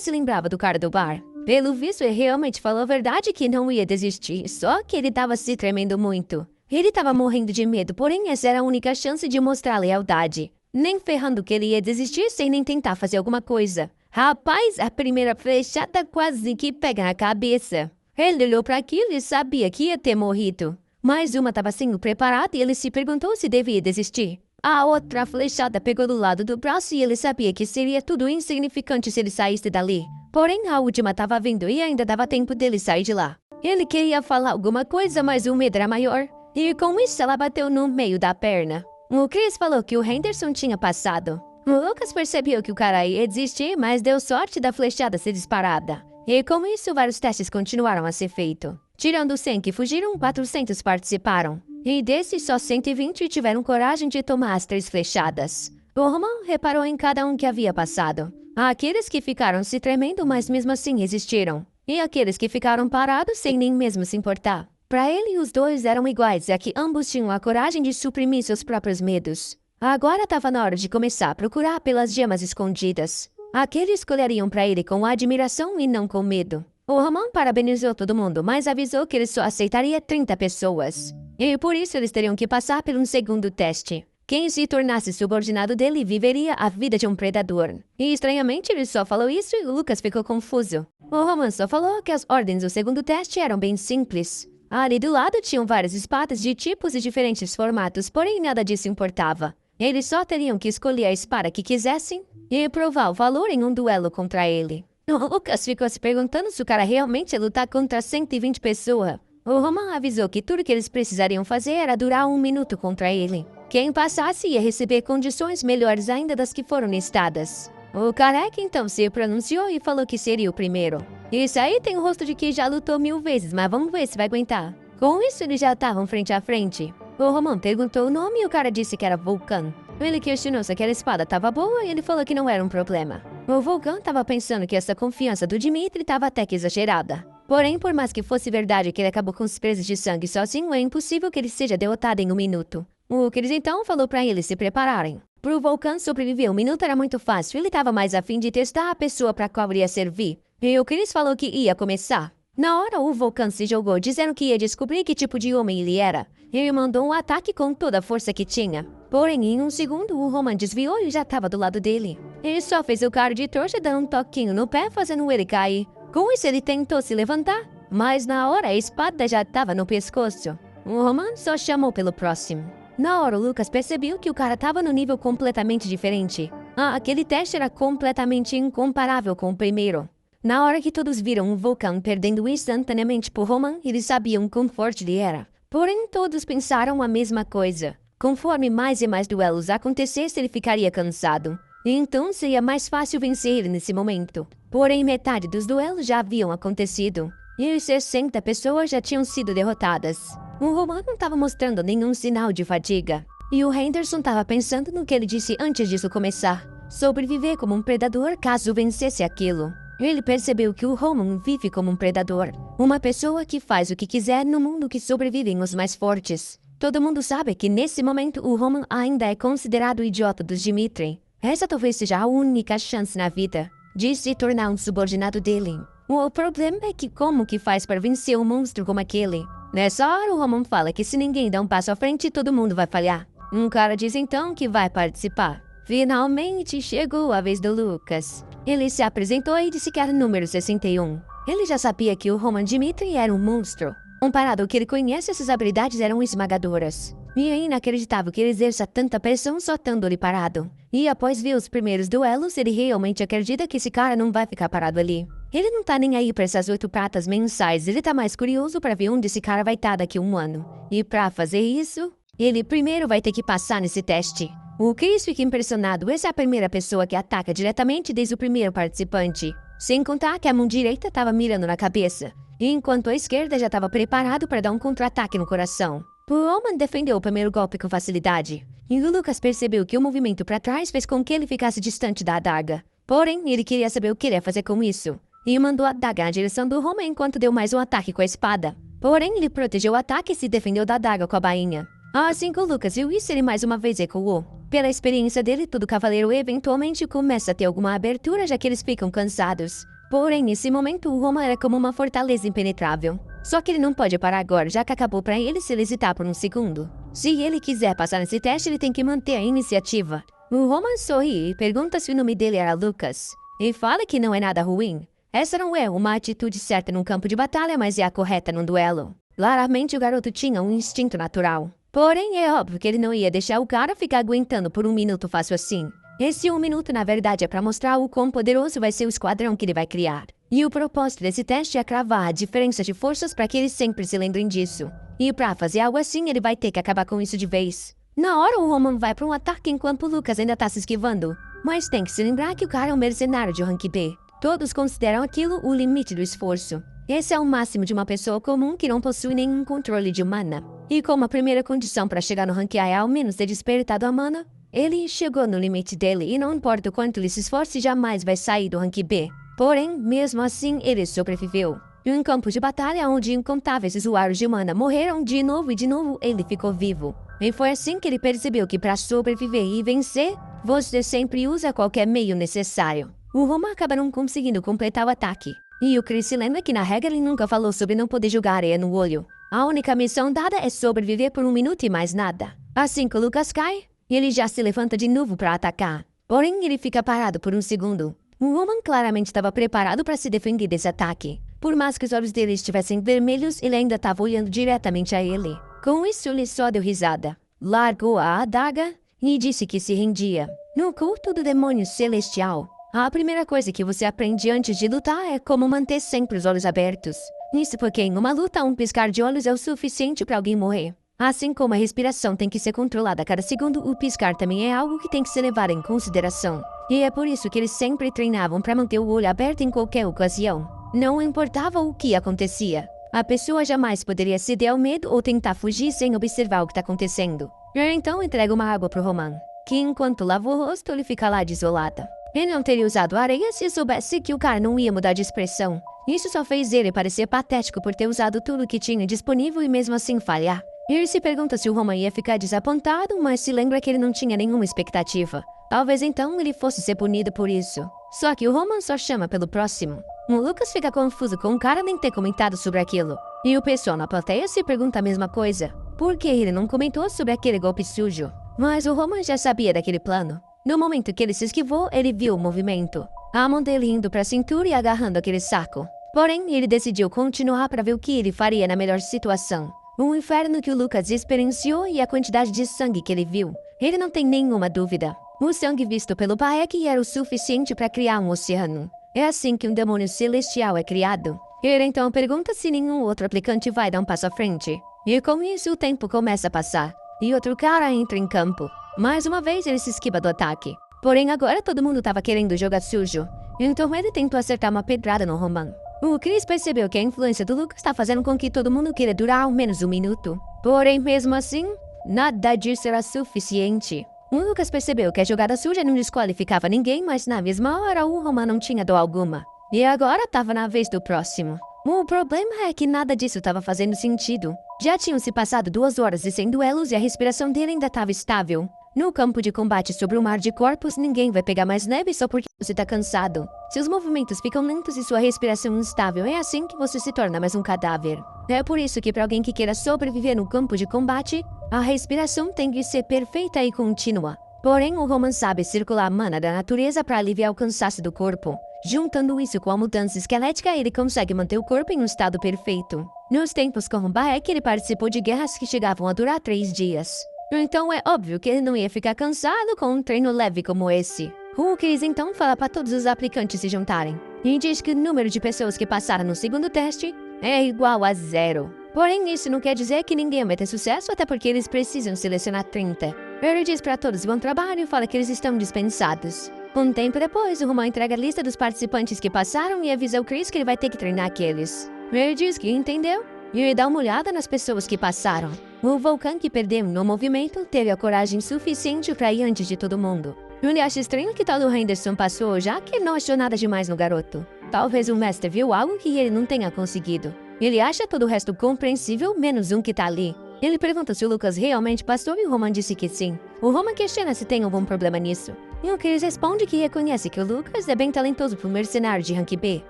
se lembrava do cara do bar. Pelo visto, ele realmente falou a verdade que não ia desistir, só que ele estava se tremendo muito. Ele estava morrendo de medo, porém essa era a única chance de mostrar lealdade. Nem ferrando que ele ia desistir sem nem tentar fazer alguma coisa. Rapaz, a primeira flechada quase que pega na cabeça. Ele olhou para aquilo e sabia que ia ter morrido. Mais uma estava sendo preparada e ele se perguntou se devia desistir. A outra flechada pegou do lado do braço e ele sabia que seria tudo insignificante se ele saísse dali. Porém, a última estava vindo e ainda dava tempo dele sair de lá. Ele queria falar alguma coisa, mas o medo era maior. E com isso ela bateu no meio da perna. O Chris falou que o Henderson tinha passado. O Lucas percebeu que o cara ia desistir, mas deu sorte da flechada ser disparada. E com isso, vários testes continuaram a ser feitos. Tirando 100 que fugiram, 400 participaram. E desses, só 120 tiveram coragem de tomar as 3 flechadas. O Roman reparou em cada um que havia passado. Aqueles que ficaram se tremendo, mas mesmo assim resistiram. E aqueles que ficaram parados sem nem mesmo se importar. Para ele, os dois eram iguais, já que ambos tinham a coragem de suprimir seus próprios medos. Agora estava na hora de começar a procurar pelas gemas escondidas. Aqueles escolheriam para ele com admiração e não com medo. O Roman parabenizou todo mundo, mas avisou que ele só aceitaria 30 pessoas. E por isso eles teriam que passar por um segundo teste. Quem se tornasse subordinado dele viveria a vida de um predador. E estranhamente ele só falou isso e o Lucas ficou confuso. O Roman só falou que as ordens do segundo teste eram bem simples. Ali do lado tinham várias espadas de tipos e diferentes formatos, porém nada disso importava. Eles só teriam que escolher a espada que quisessem e provar o valor em um duelo contra ele. O Lucas ficou se perguntando se o cara realmente ia lutar contra 120 pessoas. O Roman avisou que tudo que eles precisariam fazer era durar 1 minuto contra ele. Quem passasse ia receber condições melhores ainda das que foram listadas. O careca então se pronunciou e falou que seria o primeiro. Isso aí tem o rosto de que já lutou 1000 vezes, mas vamos ver se vai aguentar. Com isso, eles já estavam frente a frente. O Roman perguntou o nome e o cara disse que era Vulcan. Ele questionou se aquela espada estava boa e ele falou que não era um problema. O Vulcan estava pensando que essa confiança do Dimitri estava até que exagerada. Porém, por mais que fosse verdade que ele acabou com os presas de sangue sozinho, é impossível que ele seja derrotado em 1 minuto. O Chris então falou para eles se prepararem. Para o Vulcan sobreviver 1 minuto era muito fácil, ele estava mais a fim de testar a pessoa para qual iria servir. E o Chris falou que ia começar. Na hora, o Vulcan se jogou, dizendo que ia descobrir que tipo de homem ele era. Ele mandou um ataque com toda a força que tinha. Porém, em 1 segundo, o Roman desviou e já estava do lado dele. Ele só fez o cara de trouxa dando um toquinho no pé, fazendo ele cair. Com isso, ele tentou se levantar, mas na hora a espada já estava no pescoço. O Roman só chamou pelo próximo. Na hora, o Lucas percebeu que o cara estava no nível completamente diferente. Aquele teste era completamente incomparável com o primeiro. Na hora que todos viram o Vulcan perdendo instantaneamente por Roman, eles sabiam quão forte ele era. Porém, todos pensaram a mesma coisa. Conforme mais e mais duelos acontecessem, ele ficaria cansado. e então seria mais fácil vencer ele nesse momento. Porém, metade dos duelos já haviam acontecido, e 60 pessoas já tinham sido derrotadas. O Roman não estava mostrando nenhum sinal de fadiga, e o Henderson estava pensando no que ele disse antes disso começar: sobreviver como um predador caso vencesse aquilo. Ele percebeu que o Roman vive como um predador, uma pessoa que faz o que quiser no mundo que sobrevivem os mais fortes. Todo mundo sabe que nesse momento o Roman ainda é considerado o idiota dos Dimitri. Essa talvez seja a única chance na vida de se tornar um subordinado dele. O problema é que como que faz para vencer um monstro como aquele? Nessa hora o Roman fala que se ninguém dá um passo à frente todo mundo vai falhar. Um cara diz então que vai participar. Finalmente chegou a vez do Lucas. Ele se apresentou e disse que era número 61. Ele já sabia que o Roman Dimitri era um monstro. Comparado ao que ele conhece, essas habilidades eram esmagadoras. E é inacreditável que ele exerça tanta pressão só estando ali parado. E após ver os primeiros duelos, ele realmente acredita que esse cara não vai ficar parado ali. Ele não tá nem aí pra essas 8 pratas mensais, ele tá mais curioso pra ver onde esse cara vai estar daqui a um ano. E pra fazer isso, ele primeiro vai ter que passar nesse teste. O Chris fica impressionado, essa é a primeira pessoa que ataca diretamente desde o primeiro participante. Sem contar que a mão direita estava mirando na cabeça, enquanto a esquerda já estava preparado para dar um contra-ataque no coração. O Roman defendeu o primeiro golpe com facilidade, e o Lucas percebeu que o movimento para trás fez com que ele ficasse distante da adaga. Porém, ele queria saber o que ele ia fazer com isso, e mandou a adaga na direção do Roman enquanto deu mais um ataque com a espada. Porém, ele protegeu o ataque e se defendeu da adaga com a bainha. Assim que o Lucas viu isso, ele mais uma vez recuou. Pela experiência dele, todo cavaleiro eventualmente começa a ter alguma abertura, já que eles ficam cansados. Porém, nesse momento, o Roman era como uma fortaleza impenetrável. Só que ele não pode parar agora, já que acabou para ele se ele hesitar por um segundo. Se ele quiser passar nesse teste, ele tem que manter a iniciativa. O Roman sorri e pergunta se o nome dele era Lucas. E fala que não é nada ruim. Essa não é uma atitude certa num campo de batalha, mas é a correta num duelo. Claramente, o garoto tinha um instinto natural. Porém, é óbvio que ele não ia deixar o cara ficar aguentando por um minuto fácil assim. Esse 1 minuto, na verdade, é para mostrar o quão poderoso vai ser o esquadrão que ele vai criar. E o propósito desse teste é cravar a diferença de forças para que eles sempre se lembrem disso. E para fazer algo assim, ele vai ter que acabar com isso de vez. Na hora, o Roman vai para um ataque enquanto o Lucas ainda tá se esquivando. Mas tem que se lembrar que o cara é um mercenário de rank B. Todos consideram aquilo o limite do esforço. Esse é o máximo de uma pessoa comum que não possui nenhum controle de mana. E como a primeira condição para chegar no rank A é ao menos ter despertado a mana, ele chegou no limite dele e não importa o quanto ele se esforce, jamais vai sair do rank B. Porém, mesmo assim, ele sobreviveu. Em um campo de batalha onde incontáveis usuários de mana morreram de novo e de novo, ele ficou vivo. E foi assim que ele percebeu que para sobreviver e vencer, você sempre usa qualquer meio necessário. O Roman acaba não conseguindo completar o ataque. E o Chris se lembra que na regra ele nunca falou sobre não poder jogar areia no olho. A única missão dada é sobreviver por 1 minuto e mais nada. Assim que o Lucas cai, ele já se levanta de novo para atacar. Porém, ele fica parado por um segundo. O Roman claramente estava preparado para se defender desse ataque. Por mais que os olhos dele estivessem vermelhos, ele ainda estava olhando diretamente a ele. Com isso, ele só deu risada, largou a adaga e disse que se rendia. No culto do demônio celestial, a primeira coisa que você aprende antes de lutar é como manter sempre os olhos abertos. Isso porque em uma luta, um piscar de olhos é o suficiente para alguém morrer. Assim como a respiração tem que ser controlada a cada segundo, o piscar também é algo que tem que ser levado em consideração. E é por isso que eles sempre treinavam para manter o olho aberto em qualquer ocasião. Não importava o que acontecia. A pessoa jamais poderia ceder ao medo ou tentar fugir sem observar o que está acontecendo. Eu então entrego uma água pro Roman, que enquanto lava o rosto, ele fica lá desolada. Ele não teria usado areia se soubesse que o cara não ia mudar de expressão. Isso só fez ele parecer patético por ter usado tudo que tinha disponível e mesmo assim falhar. Ele se pergunta se o Roman ia ficar desapontado, mas se lembra que ele não tinha nenhuma expectativa. Talvez então ele fosse ser punido por isso. Só que o Roman só chama pelo próximo. O Lucas fica confuso com o cara nem ter comentado sobre aquilo. E o pessoal na plateia se pergunta a mesma coisa. Por que ele não comentou sobre aquele golpe sujo? Mas o Roman já sabia daquele plano. No momento que ele se esquivou, ele viu o movimento. A mão dele indo para a cintura e agarrando aquele saco. Porém, ele decidiu continuar para ver o que ele faria na melhor situação. O inferno que o Lucas experienciou e a quantidade de sangue que ele viu. Ele não tem nenhuma dúvida. O sangue visto pelo Paek era o suficiente para criar um oceano. É assim que um demônio celestial é criado. Ele então pergunta se nenhum outro aplicante vai dar um passo à frente. E com isso o tempo começa a passar. E outro cara entra em campo. Mais uma vez ele se esquiva do ataque. Porém, agora todo mundo estava querendo jogar sujo. Então ele tentou acertar uma pedrada no Roman. O Chris percebeu que a influência do Lucas está fazendo com que todo mundo queira durar ao menos 1 minuto. Porém, mesmo assim, nada disso era suficiente. O Lucas percebeu que a jogada suja não desqualificava ninguém, mas na mesma hora o Roman não tinha dor alguma. E agora estava na vez do próximo. O problema é que nada disso estava fazendo sentido. Já tinham se passado 2 horas de sem duelos e a respiração dele ainda estava estável. No campo de combate sobre o mar de corpos, ninguém vai pegar mais leve só porque você está cansado. Seus movimentos ficam lentos e sua respiração instável. É assim que você se torna mais um cadáver. É por isso que para alguém que queira sobreviver no campo de combate, a respiração tem que ser perfeita e contínua. Porém, o Roman sabe circular a mana da natureza para aliviar o cansaço do corpo. Juntando isso com a mudança esquelética, ele consegue manter o corpo em um estado perfeito. Nos tempos com Baek, ele participou de guerras que chegavam a durar 3 dias. Então é óbvio que ele não ia ficar cansado com um treino leve como esse. O Chris então fala para todos os aplicantes se juntarem e diz que o número de pessoas que passaram no segundo teste é igual a 0. Porém, isso não quer dizer que ninguém vai ter sucesso, até porque eles precisam selecionar 30. Ele diz para todos bom trabalho e fala que eles estão dispensados. Um tempo depois, o Roman entrega a lista dos participantes que passaram e avisa o Chris que ele vai ter que treinar aqueles. Ele diz que entendeu e ele dá uma olhada nas pessoas que passaram. O Vulcan, que perdeu no movimento, teve a coragem suficiente para ir antes de todo mundo. Ele acha estranho que tal do Henderson passou, já que ele não achou nada demais no garoto. Talvez o mestre viu algo que ele não tenha conseguido. Ele acha todo o resto compreensível, menos um que tá ali. Ele pergunta se o Lucas realmente passou e o Roman disse que sim. O Roman questiona se tem algum problema nisso. E o Chris responde que reconhece que o Lucas é bem talentoso para um mercenário de rank B.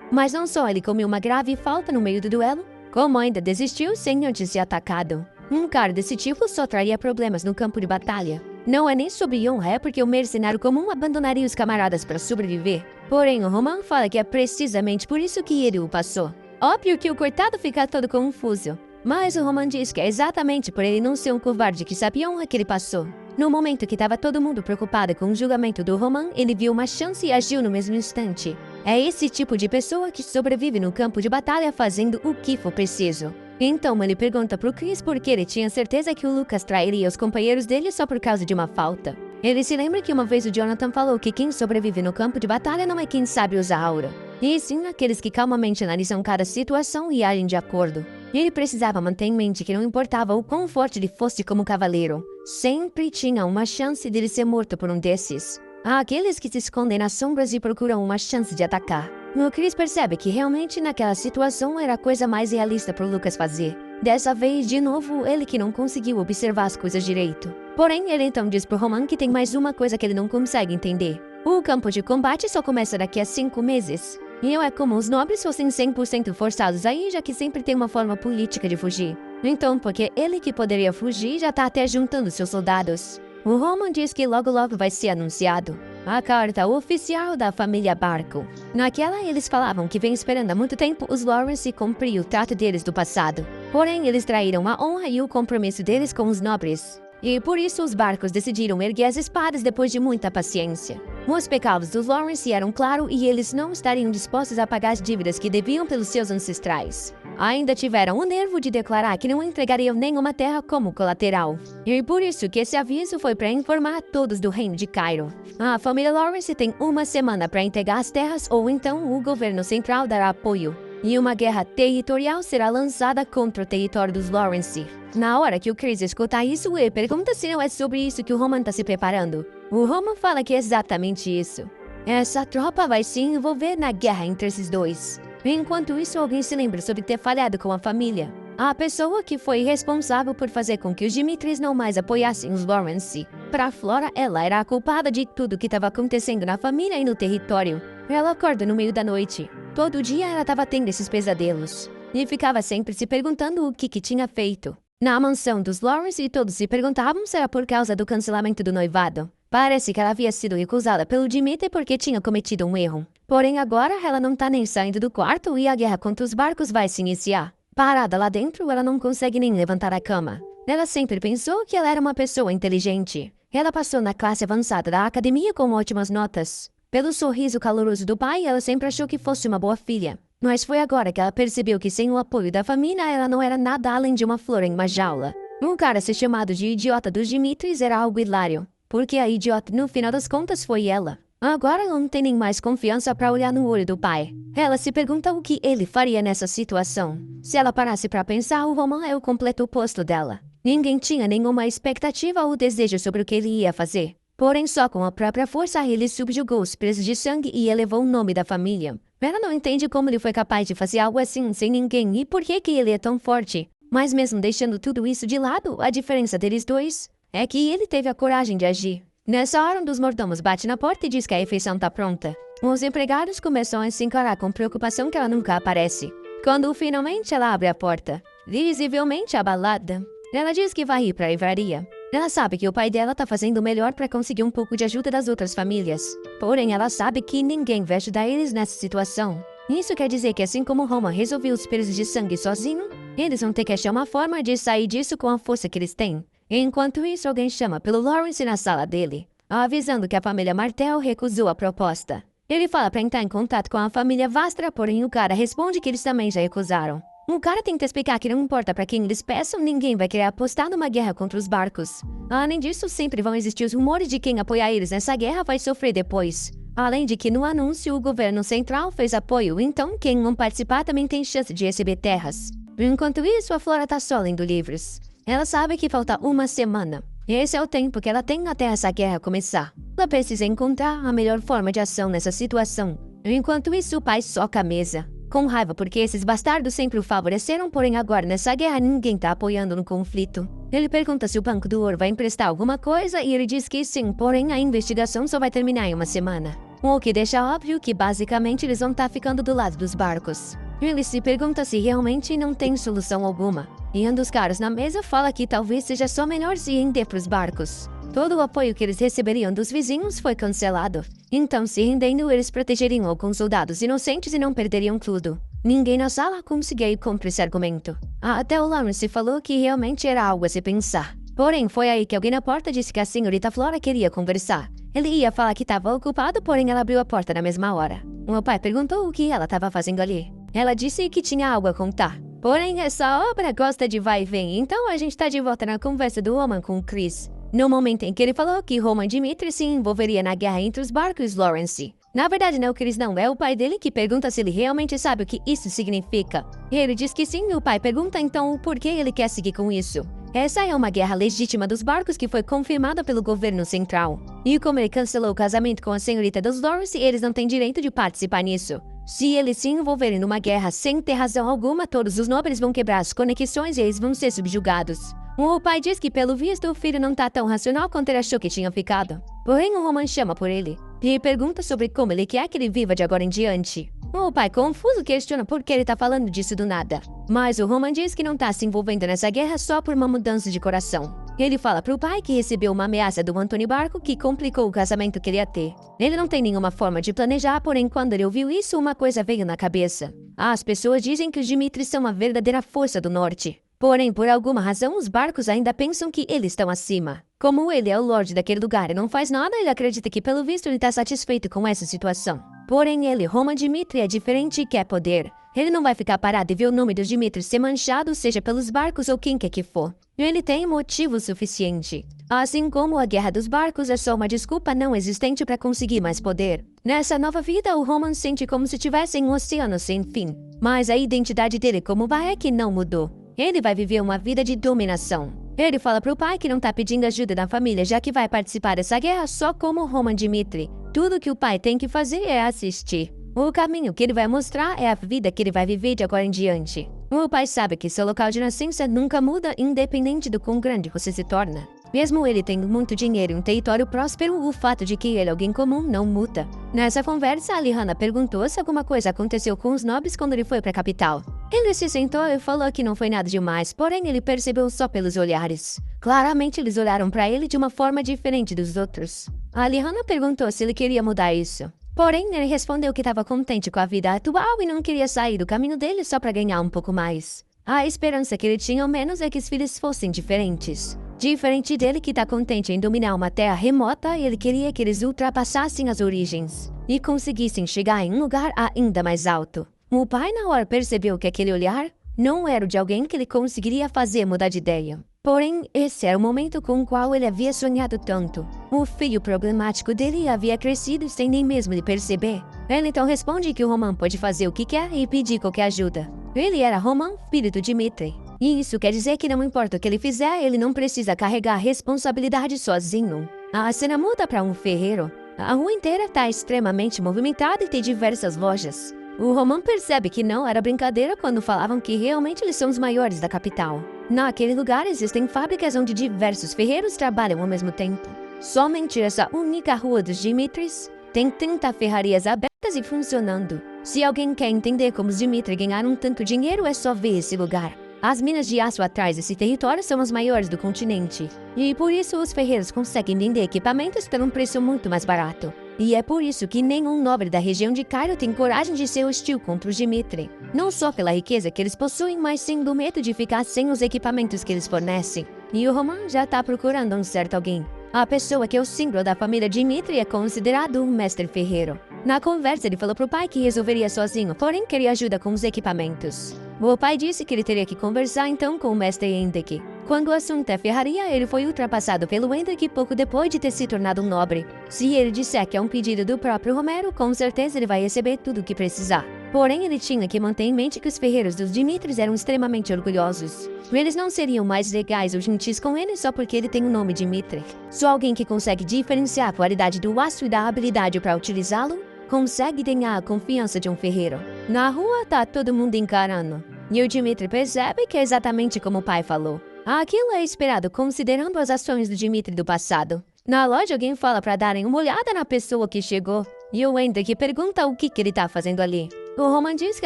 Mas não só ele comeu uma grave falta no meio do duelo, como ainda desistiu sem antes ser atacado. Um cara desse tipo só traria problemas no campo de batalha. Não é nem sobre honra, é porque o mercenário comum abandonaria os camaradas para sobreviver. Porém, o Roman fala que é precisamente por isso que ele o passou. Óbvio que o coitado fica todo confuso. Mas o Roman diz que é exatamente por ele não ser um covarde que sabe a honra que ele passou. No momento que estava todo mundo preocupado com o julgamento do Roman, ele viu uma chance e agiu no mesmo instante. É esse tipo de pessoa que sobrevive no campo de batalha fazendo o que for preciso. Então ele pergunta pro Chris por que ele tinha certeza que o Lucas trairia os companheiros dele só por causa de uma falta. Ele se lembra que uma vez o Jonathan falou que quem sobrevive no campo de batalha não é quem sabe usar aura, e sim aqueles que calmamente analisam cada situação e agem de acordo. Ele precisava manter em mente que não importava o quão forte ele fosse como cavaleiro, sempre tinha uma chance de ele ser morto por um desses. Há aqueles que se escondem nas sombras e procuram uma chance de atacar. O Chris percebe que realmente naquela situação era a coisa mais realista para o Lucas fazer. Dessa vez, de novo, ele que não conseguiu observar as coisas direito. Porém, ele então diz pro Roman que tem mais uma coisa que ele não consegue entender. O campo de combate só começa daqui a 5 meses. E é como os nobres fossem 100% forçados aí, já que sempre tem uma forma política de fugir. Então, porque ele que poderia fugir já tá até juntando seus soldados. O Roman diz que logo vai ser anunciado a carta oficial da família Barco. Naquela, eles falavam que vem esperando há muito tempo os Lawrence cumprir o trato deles do passado. Porém, eles traíram a honra e o compromisso deles com os nobres. E por isso os Barcos decidiram erguer as espadas depois de muita paciência. Os pecados dos Lawrence eram claros e eles não estariam dispostos a pagar as dívidas que deviam pelos seus ancestrais. Ainda tiveram o nervo de declarar que não entregariam nenhuma terra como colateral. E por isso que esse aviso foi para informar a todos do reino de Cairo. A família Lawrence tem 1 semana para entregar as terras ou então o governo central dará apoio. E uma guerra territorial será lançada contra o território dos Lawrence. Na hora que o Chris escuta isso, ele pergunta se não é sobre isso que o Roman está se preparando. O Roman fala que é exatamente isso. Essa tropa vai se envolver na guerra entre esses dois. Enquanto isso, alguém se lembra sobre ter falhado com a família. A pessoa que foi responsável por fazer com que os Dimitris não mais apoiassem os Lawrence. Para Flora, ela era a culpada de tudo que estava acontecendo na família e no território. Ela acorda no meio da noite. Todo dia ela estava tendo esses pesadelos. E ficava sempre se perguntando o que tinha feito. Na mansão dos Lawrence, todos se perguntavam se era por causa do cancelamento do noivado. Parece que ela havia sido recusada pelo Dimitri porque tinha cometido um erro. Porém, agora ela não tá nem saindo do quarto e a guerra contra os barcos vai se iniciar. Parada lá dentro, ela não consegue nem levantar a cama. Ela sempre pensou que ela era uma pessoa inteligente. Ela passou na classe avançada da academia com ótimas notas. Pelo sorriso caloroso do pai, ela sempre achou que fosse uma boa filha. Mas foi agora que ela percebeu que sem o apoio da família, ela não era nada além de uma flor em uma jaula. Um cara ser chamado de idiota dos Dimitris era algo hilário. porque a idiota no final das contas foi ela. Agora ela não tem nem mais confiança para olhar no olho do pai. Ela se pergunta o que ele faria nessa situação. Se ela parasse para pensar, o Roman é o completo oposto dela. Ninguém tinha nenhuma expectativa ou desejo sobre o que ele ia fazer. Porém, só com a própria força ele subjugou os presos de sangue e elevou o nome da família. Ela não entende como ele foi capaz de fazer algo assim sem ninguém e por que ele é tão forte. Mas mesmo deixando tudo isso de lado, a diferença deles dois é que ele teve a coragem de agir. Nessa hora, um dos mordomos bate na porta e diz que a refeição tá pronta. Os empregados começam a se encarar com preocupação que ela nunca aparece. Quando finalmente ela abre a porta, visivelmente abalada, ela diz que vai ir para a livraria. Ela sabe que o pai dela tá fazendo o melhor para conseguir um pouco de ajuda das outras famílias. Porém, ela sabe que ninguém vai ajudar eles nessa situação. Isso quer dizer que assim como Roman resolveu os presos de sangue sozinho, eles vão ter que achar uma forma de sair disso com a força que eles têm. Enquanto isso, alguém chama pelo Lawrence na sala dele, avisando que a família Martell recusou a proposta. Ele fala para entrar em contato com a família Vastra, porém o cara responde que eles também já recusaram. O cara tenta explicar que não importa para quem eles peçam, ninguém vai querer apostar numa guerra contra os barcos. Além disso, sempre vão existir os rumores de quem apoiar eles nessa guerra vai sofrer depois. Além de que no anúncio o governo central fez apoio, então quem não participar também tem chance de receber terras. Enquanto isso, a Flora tá só lendo livros. Ela sabe que falta uma semana. Esse é o tempo que ela tem até essa guerra começar. Ela precisa encontrar a melhor forma de ação nessa situação. Enquanto isso, o pai soca a mesa. Com raiva porque esses bastardos sempre o favoreceram, porém agora nessa guerra ninguém tá apoiando no conflito. Ele pergunta se o Banco do Ouro vai emprestar alguma coisa e ele diz que sim, porém a investigação só vai terminar em uma semana. O que deixa óbvio que basicamente eles vão estar ficando do lado dos barcos. Ele se pergunta se realmente não tem solução alguma. E um dos caras na mesa fala que talvez seja só melhor se render pros barcos. Todo o apoio que eles receberiam dos vizinhos foi cancelado. Então, se rendendo, eles protegeriam alguns soldados inocentes e não perderiam tudo. Ninguém na sala conseguia ir contra esse argumento. Até o Lawrence falou que realmente era algo a se pensar. Porém, foi aí que alguém na porta disse que a senhorita Flora queria conversar. Ele ia falar que estava ocupado, porém ela abriu a porta na mesma hora. O pai perguntou o que ela estava fazendo ali. Ela disse que tinha algo a contar. Porém, essa obra gosta de vai e vem, então a gente tá de volta na conversa do Roman com o Chris. No momento em que ele falou que Roman Dimitri se envolveria na guerra entre os barcos e Lawrence. Na verdade, não, Chris não, é o pai dele que pergunta se ele realmente sabe o que isso significa. Ele diz que sim e o pai pergunta então o porquê ele quer seguir com isso. Essa é uma guerra legítima dos barcos que foi confirmada pelo governo central. E como ele cancelou o casamento com a senhorita dos Lawrence, eles não têm direito de participar nisso. Se eles se envolverem numa guerra sem ter razão alguma, todos os nobres vão quebrar as conexões e eles vão ser subjugados. O pai diz que, pelo visto, o filho não tá tão racional quanto ele achou que tinha ficado. Porém, o Roman chama por ele e pergunta sobre como ele quer que ele viva de agora em diante. O pai, confuso, questiona por que ele tá falando disso do nada. Mas o Roman diz que não tá se envolvendo nessa guerra só por uma mudança de coração. Ele fala pro pai que recebeu uma ameaça do Anthony Barco que complicou o casamento que ele ia ter. Ele não tem nenhuma forma de planejar, porém quando ele ouviu isso, uma coisa veio na cabeça. As pessoas dizem que os Dimitri são a verdadeira força do norte. Porém, por alguma razão, os barcos ainda pensam que eles estão acima. Como ele é o lorde daquele lugar e não faz nada, ele acredita que pelo visto ele tá satisfeito com essa situação. Porém, ele, Roman Dimitri, é diferente e quer poder. Ele não vai ficar parado e ver o nome dos Dimitri ser manchado, seja pelos barcos ou quem quer que for. Ele tem motivo suficiente. Assim como a guerra dos barcos é só uma desculpa não existente para conseguir mais poder. Nessa nova vida, o Roman sente como se tivesse um oceano sem fim. Mas a identidade dele como vai é que não mudou. Ele vai viver uma vida de dominação. Ele fala pro pai que não tá pedindo ajuda da família, já que vai participar dessa guerra só como Roman Dimitri. Tudo que o pai tem que fazer é assistir. O caminho que ele vai mostrar é a vida que ele vai viver de agora em diante. O pai sabe que seu local de nascença nunca muda, independente do quão grande você se torna. Mesmo ele tendo muito dinheiro e um território próspero, o fato de que ele é alguém comum não muda. Nessa conversa, a Lihanna perguntou se alguma coisa aconteceu com os nobres quando ele foi para a capital. Ele se sentou e falou que não foi nada demais, porém ele percebeu só pelos olhares. Claramente eles olharam para ele de uma forma diferente dos outros. A Lihanna perguntou se ele queria mudar isso. Porém, ele respondeu que estava contente com a vida atual e não queria sair do caminho dele só para ganhar um pouco mais. A esperança que ele tinha ao menos é que os filhos fossem diferentes. Diferente dele que está contente em dominar uma terra remota, ele queria que eles ultrapassassem as origens e conseguissem chegar em um lugar ainda mais alto. O pai na hora percebeu que aquele olhar não era o de alguém que ele conseguiria fazer mudar de ideia. Porém, esse era o momento com o qual ele havia sonhado tanto. O filho problemático dele havia crescido sem nem mesmo lhe perceber. Ele então responde que o Roman pode fazer o que quer e pedir qualquer ajuda. Ele era Roman, filho do Dmitri. E isso quer dizer que não importa o que ele fizer, ele não precisa carregar a responsabilidade sozinho. A cena muda para um ferreiro. A rua inteira está extremamente movimentada e tem diversas lojas. O Roman percebe que não era brincadeira quando falavam que realmente eles são os maiores da capital. Naquele lugar existem fábricas onde diversos ferreiros trabalham ao mesmo tempo. Somente essa única rua dos Dimitris tem 30 ferrarias abertas e funcionando. Se alguém quer entender como os Dmitri ganharam tanto dinheiro, é só ver esse lugar. As minas de aço atrás desse território são as maiores do continente. E por isso os ferreiros conseguem vender equipamentos por um preço muito mais barato. E é por isso que nenhum nobre da região de Cairo tem coragem de ser hostil contra os Dmitri. Não só pela riqueza que eles possuem, mas sim do medo de ficar sem os equipamentos que eles fornecem. E o Roman já está procurando um certo alguém. A pessoa que é o símbolo da família Dmitri é considerado um mestre ferreiro. Na conversa, ele falou pro pai que resolveria sozinho, porém queria ajuda com os equipamentos. O pai disse que ele teria que conversar então com o mestre Hendrik. Quando o assunto é ferraria, ele foi ultrapassado pelo Hendrik pouco depois de ter se tornado um nobre. Se ele disser que é um pedido do próprio Romero, com certeza ele vai receber tudo o que precisar. Porém, ele tinha que manter em mente que os ferreiros dos Dimitris eram extremamente orgulhosos. Eles não seriam mais legais ou gentis com ele só porque ele tem o nome Dmitri. Só alguém que consegue diferenciar a qualidade do aço e da habilidade para utilizá-lo consegue ganhar a confiança de um ferreiro. Na rua tá todo mundo encarando. E o Dmitri percebe que é exatamente como o pai falou. Aquilo é esperado considerando as ações do Dmitri do passado. Na loja alguém fala para darem uma olhada na pessoa que chegou. E o Hendrik pergunta o que ele tá fazendo ali. O Roman diz que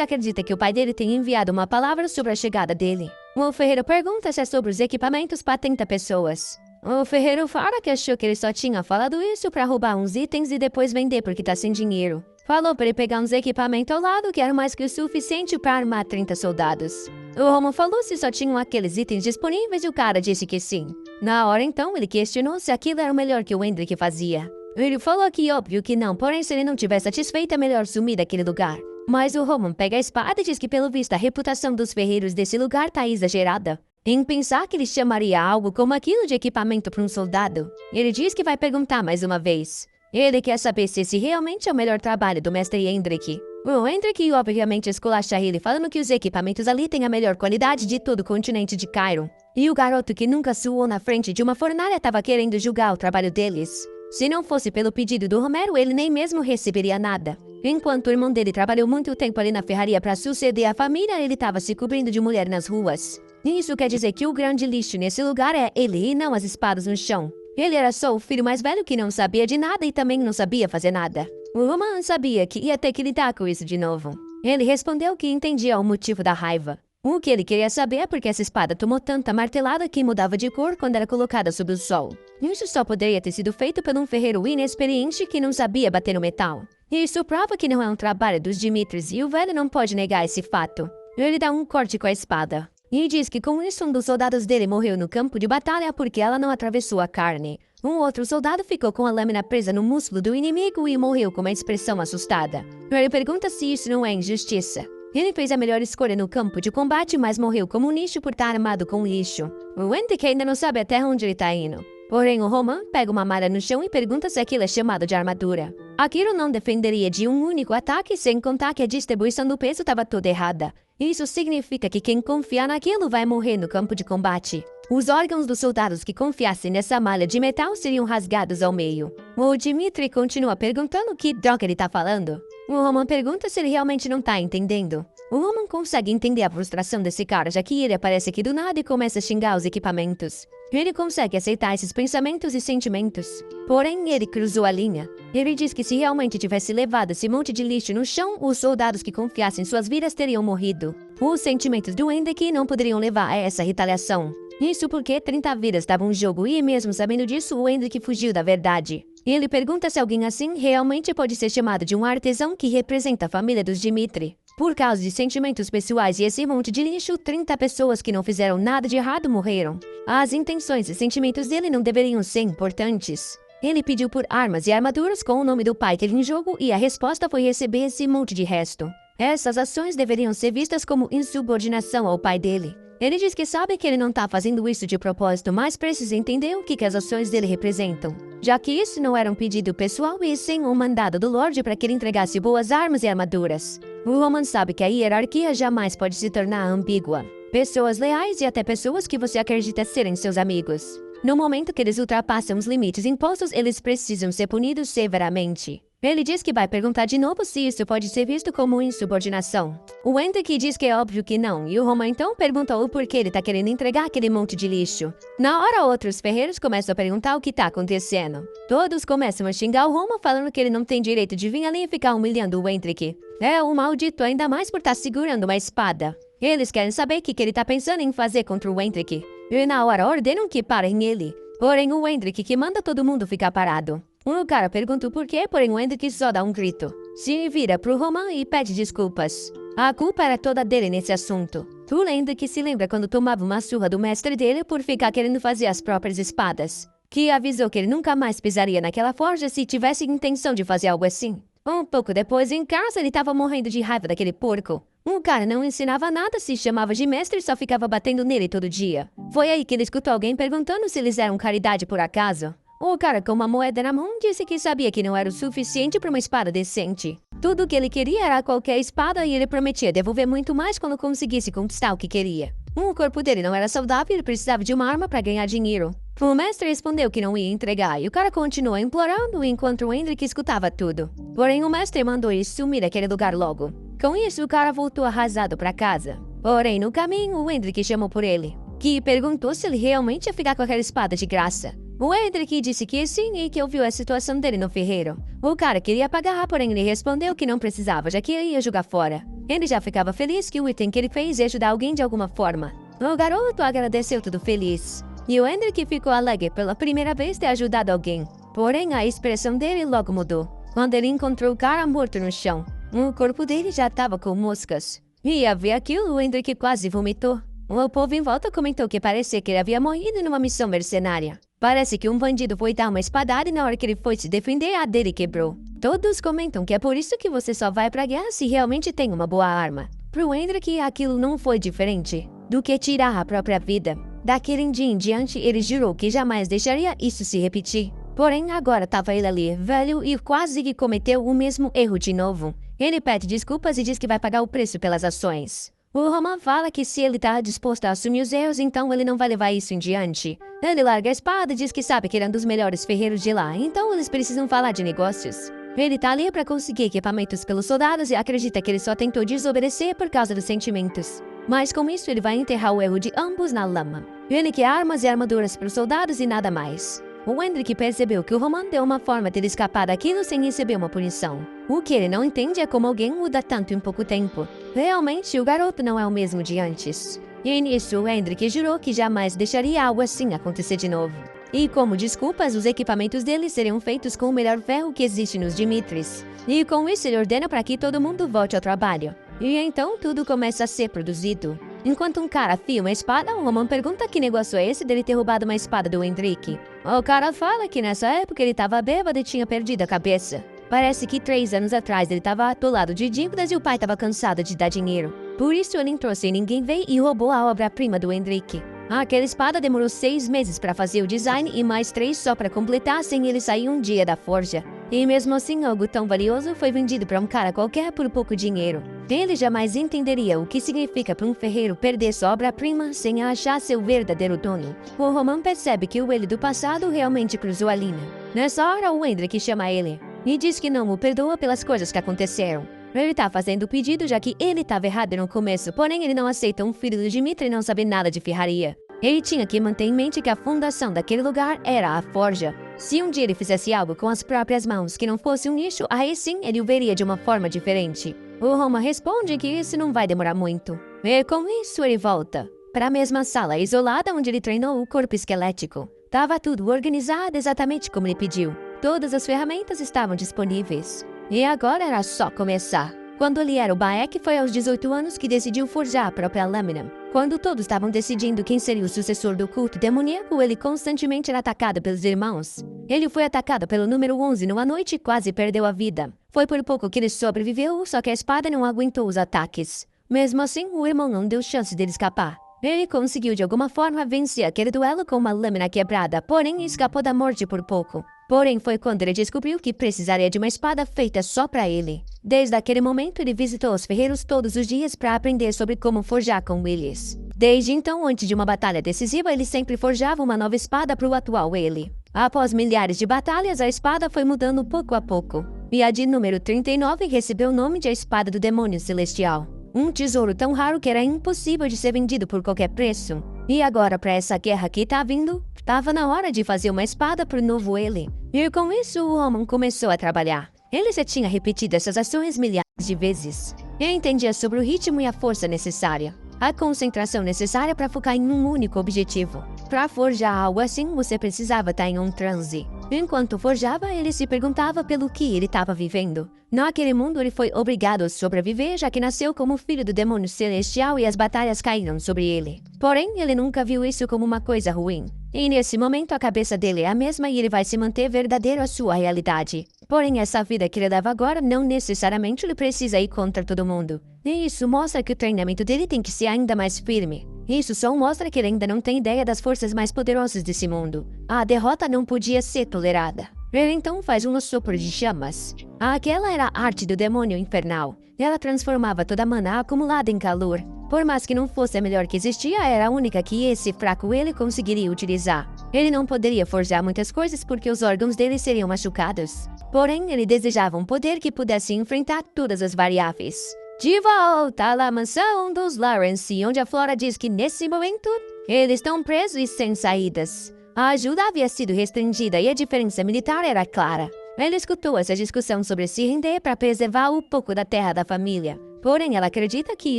acredita que o pai dele tem enviado uma palavra sobre a chegada dele. O ferreiro pergunta se é sobre os equipamentos para 30 pessoas. O ferreiro fala que achou que ele só tinha falado isso para roubar uns itens e depois vender porque tá sem dinheiro. Falou para ele pegar uns equipamentos ao lado que era mais que o suficiente para armar 30 soldados. O Roman falou se só tinham aqueles itens disponíveis e o cara disse que sim. Na hora então ele questionou se aquilo era o melhor que o Hendrik fazia. Ele falou que óbvio que não, porém se ele não estiver satisfeito é melhor sumir daquele lugar. Mas o Roman pega a espada e diz que pelo visto a reputação dos ferreiros desse lugar tá exagerada. Em pensar que ele chamaria algo como aquilo de equipamento para um soldado, ele diz que vai perguntar mais uma vez. Ele quer saber se esse realmente é o melhor trabalho do mestre Hendrik. O Hendrik obviamente esculacha ele falando que os equipamentos ali têm a melhor qualidade de todo o continente de Cairo. E o garoto que nunca suou na frente de uma fornalha estava querendo julgar o trabalho deles. Se não fosse pelo pedido do Romero, ele nem mesmo receberia nada. Enquanto o irmão dele trabalhou muito tempo ali na ferraria para suceder a família, ele estava se cobrindo de mulher nas ruas. Isso quer dizer que o grande lixo nesse lugar é ele e não as espadas no chão. Ele era só o filho mais velho que não sabia de nada e também não sabia fazer nada. O Roman sabia que ia ter que lidar com isso de novo. Ele respondeu que entendia o motivo da raiva. O que ele queria saber é porque essa espada tomou tanta martelada que mudava de cor quando era colocada sob o sol. Isso só poderia ter sido feito por um ferreiro inexperiente que não sabia bater no metal. Isso prova que não é um trabalho dos Dimitris e o velho não pode negar esse fato. Ele dá um corte com a espada. E diz que com isso um dos soldados dele morreu no campo de batalha porque ela não atravessou a carne. Um outro soldado ficou com a lâmina presa no músculo do inimigo e morreu com uma expressão assustada. Ele pergunta se isso não é injustiça. Ele fez a melhor escolha no campo de combate, mas morreu como um lixo por estar armado com lixo. O Hendrik ainda não sabe até onde ele está indo. Porém, o Roman pega uma malha no chão e pergunta se aquilo é chamado de armadura. Aquilo não defenderia de um único ataque, sem contar que a distribuição do peso estava toda errada. Isso significa que quem confiar naquilo vai morrer no campo de combate. Os órgãos dos soldados que confiassem nessa malha de metal seriam rasgados ao meio. O Dmitri continua perguntando que droga ele está falando. O Roman pergunta se ele realmente não está entendendo. O Roman consegue entender a frustração desse cara, já que ele aparece aqui do nada e começa a xingar os equipamentos. Ele consegue aceitar esses pensamentos e sentimentos. Porém, ele cruzou a linha. Ele diz que se realmente tivesse levado esse monte de lixo no chão, os soldados que confiassem em suas vidas teriam morrido. Os sentimentos do Hendrik não poderiam levar a essa retaliação. Isso porque 30 vidas estavam em jogo e, mesmo sabendo disso, o Hendrik fugiu da verdade. Ele pergunta se alguém assim realmente pode ser chamado de um artesão que representa a família dos Dmitri. Por causa de sentimentos pessoais e esse monte de lixo, 30 pessoas que não fizeram nada de errado morreram. As intenções e sentimentos dele não deveriam ser importantes. Ele pediu por armas e armaduras com o nome do pai dele em jogo e a resposta foi receber esse monte de resto. Essas ações deveriam ser vistas como insubordinação ao pai dele. Ele diz que sabe que ele não tá fazendo isso de propósito, mas precisa entender o que as ações dele representam. Já que isso não era um pedido pessoal e sim um mandado do Lorde para que ele entregasse boas armas e armaduras. O Roman sabe que a hierarquia jamais pode se tornar ambígua. Pessoas leais e até pessoas que você acredita serem seus amigos. No momento que eles ultrapassam os limites impostos, eles precisam ser punidos severamente. Ele diz que vai perguntar de novo se isso pode ser visto como insubordinação. O Hendrik diz que é óbvio que não, e o Roman então pergunta o porquê ele tá querendo entregar aquele monte de lixo. Na hora, outros ferreiros começam a perguntar o que tá acontecendo. Todos começam a xingar o Roman, falando que ele não tem direito de vir ali e ficar humilhando o Hendrik. É um maldito, ainda mais por estar segurando uma espada. Eles querem saber o que ele tá pensando em fazer contra o Hendrik. E na hora ordenam que parem ele. Porém, o Hendrik que manda todo mundo ficar parado. Um cara pergunta o porquê, porém o Hendrik só dá um grito. Se vira pro Roman e pede desculpas. A culpa era toda dele nesse assunto. O Hendrik se lembra quando tomava uma surra do mestre dele por ficar querendo fazer as próprias espadas. Que avisou que ele nunca mais pisaria naquela forja se tivesse intenção de fazer algo assim. Um pouco depois, em casa, ele estava morrendo de raiva daquele porco. Um cara não ensinava nada, se chamava de mestre e só ficava batendo nele todo dia. Foi aí que ele escutou alguém perguntando se eles eram caridade por acaso. O cara com uma moeda na mão disse que sabia que não era o suficiente para uma espada decente. Tudo o que ele queria era qualquer espada e ele prometia devolver muito mais quando conseguisse conquistar o que queria. O corpo dele não era saudável e ele precisava de uma arma para ganhar dinheiro. O mestre respondeu que não ia entregar e o cara continuou implorando enquanto o Hendrik escutava tudo. Porém, o mestre mandou ele sumir daquele lugar logo. Com isso, o cara voltou arrasado para casa. Porém, no caminho, o Hendrik chamou por ele, que perguntou se ele realmente ia ficar com aquela espada de graça. O Hendrik disse que sim e que ouviu a situação dele no ferreiro. O cara queria pagar, porém ele respondeu que não precisava, já que ele ia jogar fora. Ele já ficava feliz que o item que ele fez ia ajudar alguém de alguma forma. O garoto agradeceu tudo feliz. E o Hendrik ficou alegre pela primeira vez ter ajudado alguém. Porém, a expressão dele logo mudou. Quando ele encontrou o cara morto no chão, o corpo dele já estava com moscas. E ao ver aquilo, o Hendrik quase vomitou. O povo em volta comentou que parecia que ele havia morrido numa missão mercenária. Parece que um bandido foi dar uma espadada e na hora que ele foi se defender, a dele quebrou. Todos comentam que é por isso que você só vai pra guerra se realmente tem uma boa arma. Pro Hendrik, aquilo não foi diferente do que tirar a própria vida. Daquele dia em diante, ele jurou que jamais deixaria isso se repetir. Porém, agora estava ele ali, velho, e quase que cometeu o mesmo erro de novo. Ele pede desculpas e diz que vai pagar o preço pelas ações. O Roman fala que se ele está disposto a assumir os erros, então ele não vai levar isso em diante. Ele larga a espada e diz que sabe que ele é um dos melhores ferreiros de lá, então eles precisam falar de negócios. Ele tá ali para conseguir equipamentos pelos soldados e acredita que ele só tentou desobedecer por causa dos sentimentos. Mas com isso ele vai enterrar o erro de ambos na lama. Ele quer armas e armaduras para os soldados e nada mais. O Hendrik percebeu que o Roman deu uma forma de ele escapar daquilo sem receber uma punição. O que ele não entende é como alguém muda tanto em pouco tempo. Realmente, o garoto não é o mesmo de antes. E nisso, o Hendrik jurou que jamais deixaria algo assim acontecer de novo. E como desculpas, os equipamentos dele seriam feitos com o melhor ferro que existe nos Dimitris. E com isso, ele ordena para que todo mundo volte ao trabalho. E então, tudo começa a ser produzido. Enquanto um cara afia uma espada, o Roman pergunta que negócio é esse dele ter roubado uma espada do Hendrik. O cara fala que nessa época ele estava bêbado e tinha perdido a cabeça. Parece que 3 anos atrás ele estava atolado de dívidas e o pai estava cansado de dar dinheiro. Por isso ele entrou sem ninguém ver e roubou a obra-prima do Hendrik. Aquela espada demorou 6 meses para fazer o design e mais 3 só para completar sem ele sair um dia da forja. E mesmo assim, algo tão valioso foi vendido para um cara qualquer por pouco dinheiro. Ele jamais entenderia o que significa para um ferreiro perder sua obra-prima sem achar seu verdadeiro dono. O Roman percebe que o ele do passado realmente cruzou a linha. Nessa hora, o Hendrik chama ele e diz que não o perdoa pelas coisas que aconteceram. Ele tá fazendo o pedido já que ele estava errado no começo, porém ele não aceita um filho do Dimitri e não sabe nada de ferraria. Ele tinha que manter em mente que a fundação daquele lugar era a forja. Se um dia ele fizesse algo com as próprias mãos que não fosse um nicho, aí sim ele o veria de uma forma diferente. O Roma responde que isso não vai demorar muito. E com isso ele volta para a mesma sala isolada onde ele treinou o corpo esquelético. Tava tudo organizado exatamente como ele pediu. Todas as ferramentas estavam disponíveis. E agora era só começar. Quando ele era o Baek, foi aos 18 anos que decidiu forjar a própria lâmina. Quando todos estavam decidindo quem seria o sucessor do culto demoníaco, ele constantemente era atacado pelos irmãos. Ele foi atacado pelo número 11 numa noite e quase perdeu a vida. Foi por pouco que ele sobreviveu, só que a espada não aguentou os ataques. Mesmo assim, o irmão não deu chance dele escapar. Ele conseguiu de alguma forma vencer aquele duelo com uma lâmina quebrada, porém escapou da morte por pouco. Porém, foi quando ele descobriu que precisaria de uma espada feita só para ele. Desde aquele momento, ele visitou os ferreiros todos os dias para aprender sobre como forjar com eles. Desde então, antes de uma batalha decisiva, ele sempre forjava uma nova espada para o atual ele. Após milhares de batalhas, a espada foi mudando pouco a pouco. E a de número 39 recebeu o nome de a Espada do Demônio Celestial. Um tesouro tão raro que era impossível de ser vendido por qualquer preço. E agora, para essa guerra que tá vindo, tava na hora de fazer uma espada pro novo ele. E com isso, o homem começou a trabalhar. Ele já tinha repetido essas ações milhares de vezes. Ele entendia sobre o ritmo e a força necessária. A concentração necessária para focar em um único objetivo. Para forjar algo assim, você precisava estar em um transe. Enquanto forjava, ele se perguntava pelo que ele estava vivendo. Naquele mundo, ele foi obrigado a sobreviver, já que nasceu como filho do demônio celestial e as batalhas caíram sobre ele. Porém, ele nunca viu isso como uma coisa ruim. E nesse momento, a cabeça dele é a mesma e ele vai se manter verdadeiro à sua realidade. Porém, essa vida que ele leva agora não necessariamente ele precisa ir contra todo mundo. E isso mostra que o treinamento dele tem que ser ainda mais firme. Isso só mostra que ele ainda não tem ideia das forças mais poderosas desse mundo. A derrota não podia ser tolerada. Ele então faz um sopro de chamas. Aquela era a arte do demônio infernal. Ela transformava toda a mana acumulada em calor. Por mais que não fosse a melhor que existia, era a única que esse fraco ele conseguiria utilizar. Ele não poderia forjar muitas coisas porque os órgãos dele seriam machucados. Porém, ele desejava um poder que pudesse enfrentar todas as variáveis. De volta à mansão dos Lawrence, onde a Flora diz que nesse momento, eles estão presos e sem saídas. A ajuda havia sido restringida e a diferença militar era clara. Ela escutou essa discussão sobre se render para preservar um pouco da terra da família. Porém, ela acredita que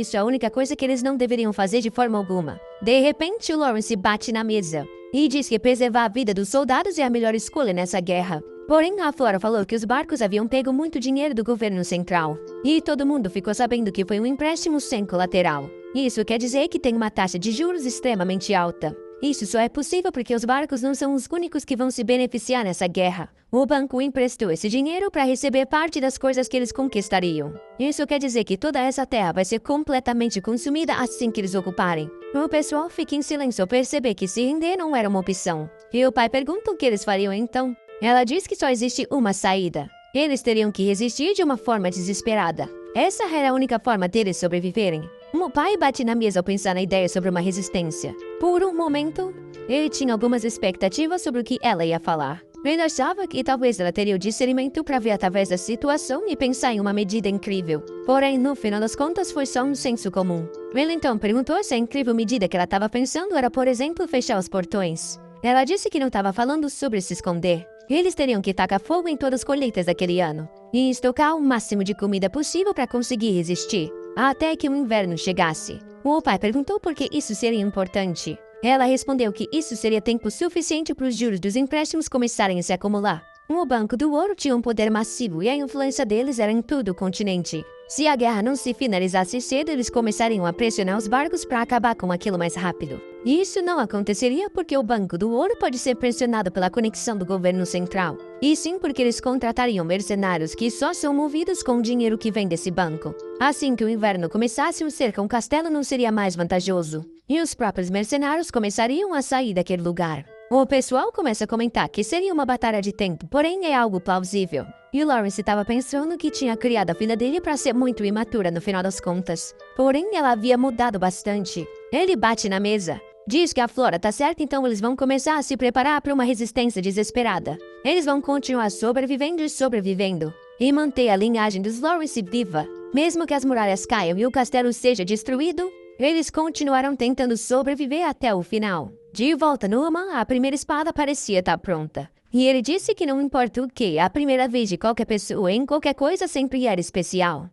isso é a única coisa que eles não deveriam fazer de forma alguma. De repente, o Lawrence bate na mesa e diz que preservar a vida dos soldados é a melhor escolha nessa guerra. Porém, a Flora falou que os barcos haviam pego muito dinheiro do governo central. E todo mundo ficou sabendo que foi um empréstimo sem colateral. Isso quer dizer que tem uma taxa de juros extremamente alta. Isso só é possível porque os barcos não são os únicos que vão se beneficiar nessa guerra. O banco emprestou esse dinheiro para receber parte das coisas que eles conquistariam. Isso quer dizer que toda essa terra vai ser completamente consumida assim que eles ocuparem. O pessoal fica em silêncio ao perceber que se render não era uma opção. E o pai pergunta o que eles fariam então. Ela diz que só existe uma saída. Eles teriam que resistir de uma forma desesperada. Essa era a única forma deles sobreviverem. O pai bate na mesa ao pensar na ideia sobre uma resistência. Por um momento, ele tinha algumas expectativas sobre o que ela ia falar. Ele achava que talvez ela teria o discernimento para ver através da situação e pensar em uma medida incrível. Porém, no final das contas, foi só um senso comum. Ele então perguntou se a incrível medida que ela estava pensando era, por exemplo, fechar os portões. Ela disse que não estava falando sobre se esconder. Eles teriam que tacar fogo em todas as colheitas daquele ano e estocar o máximo de comida possível para conseguir resistir, até que o inverno chegasse. O pai perguntou por que isso seria importante. Ela respondeu que isso seria tempo suficiente para os juros dos empréstimos começarem a se acumular. O Banco do Ouro tinha um poder massivo e a influência deles era em todo o continente. Se a guerra não se finalizasse cedo, eles começariam a pressionar os barcos para acabar com aquilo mais rápido. E isso não aconteceria porque o Banco do Ouro pode ser pressionado pela conexão do governo central. E sim porque eles contratariam mercenários que só são movidos com o dinheiro que vem desse banco. Assim que o inverno começasse, um cerco a um castelo não seria mais vantajoso. E os próprios mercenários começariam a sair daquele lugar. O pessoal começa a comentar que seria uma batalha de tempo, porém é algo plausível. E o Lawrence estava pensando que tinha criado a filha dele para ser muito imatura no final das contas. Porém, ela havia mudado bastante. Ele bate na mesa. Diz que a Flora tá certa, então eles vão começar a se preparar para uma resistência desesperada. Eles vão continuar sobrevivendo e sobrevivendo. E manter a linhagem dos Lawrence viva. Mesmo que as muralhas caiam e o castelo seja destruído, eles continuarão tentando sobreviver até o final. De volta no Oman, a primeira espada parecia estar pronta. E ele disse que não importa o que, a primeira vez de qualquer pessoa em qualquer coisa sempre era especial.